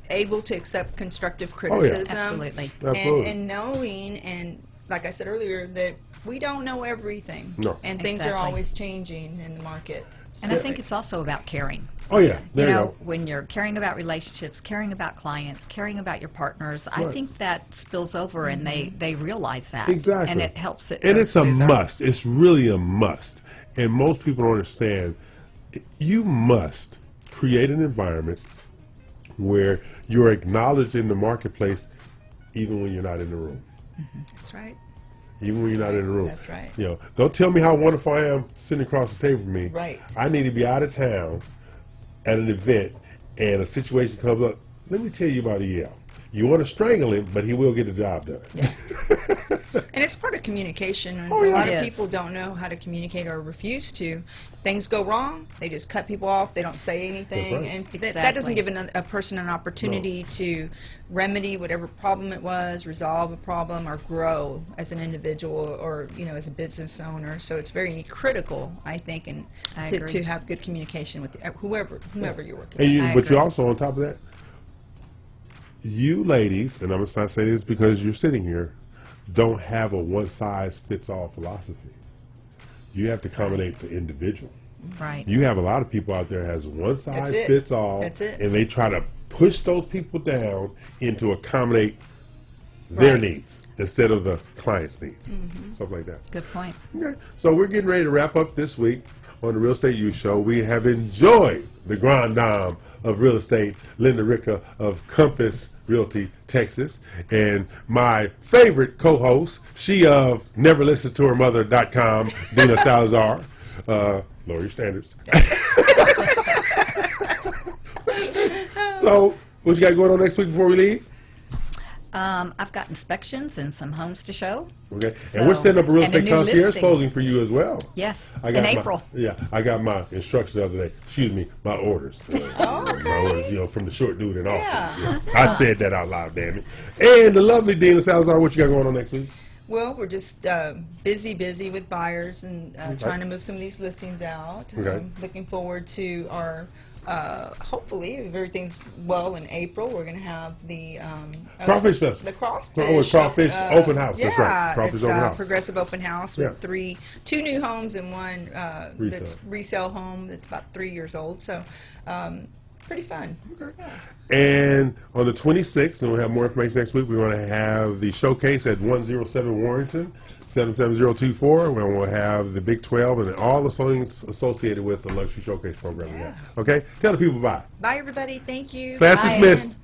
able to accept constructive criticism. Absolutely. Absolutely. And knowing, and like I said earlier, that we don't know everything. No. And things are Exactly. always changing in the market. And I think it's also about caring. Oh yeah, there You you know, go. when you're caring about relationships, caring about clients, caring about your partners, I Right. think that spills over and they realize that. Exactly. And it helps it And go it's a smoother. must. It's really a must. And most people don't understand. You must create an environment where you're acknowledged in the marketplace, even when you're not in the room. That's right. Even when you're not in the room. That's right. You know, don't tell me how wonderful I am sitting across the table from me. Right. I need to be out of town at an event, and a situation comes up. Let me tell you about EL. You want to strangle him, but he will get the job done. Yeah. And it's part of communication. And Oh, a yeah. lot It of is. people don't know how to communicate or refuse to. Things go wrong, they just cut people off, they don't say anything. That's right. And that Exactly. doesn't give a person an opportunity to remedy whatever problem it was, resolve a problem, or grow as an individual or, as a business owner. So it's very critical, I think, and I to agree. have good communication with whomever you're working And with. you, I but you agree. also, on top of that, you ladies, and I'm going to say this because you're sitting here, don't have a one-size-fits-all philosophy. You have to accommodate the individual. Right. You have a lot of people out there has one-size-fits-all, That's it. and they try to push those people down into accommodate their needs instead of the client's needs. Stuff like that. Good point. Okay. So we're getting ready to wrap up this week on the Real Estate Youth Show. We have enjoyed the grand dame of real estate, Linda Ricca of Compass Realty, Texas, and my favorite co-host, she of neverlistentohermother.com, Dina Salazar. Lower your standards. So, what you got going on next week before we leave? I've got inspections and some homes to show. Okay, So, and we're setting up a real and a estate new concierge listing. closing for you as well. Yes, I in got April. I got my instructions the other day. Excuse me, my orders. My orders, from the short dude in Austin. Yeah. I said that out loud, damn it. And the lovely Dina Salazar, what you got going on next week? Well, we're just busy with buyers and trying to move some of these listings out. Okay. Looking forward to our, hopefully, if everything's well in April, we're going to have the Crawfish Festival. The Crawfish. Crawfish Open House. That's right. Crawfish It's Open House. Progressive Open House with two new homes and one Resale. that's resale home that's about 3 years old. So pretty fun. Okay. And on the 26th, and we'll have more information next week, we're going to have the showcase at 107 Warrington, 77024, where we'll have the Big 12 and all the things associated with the Luxury Showcase program we have. Okay? Tell the people bye. Bye, everybody. Thank you. Class Bye. dismissed.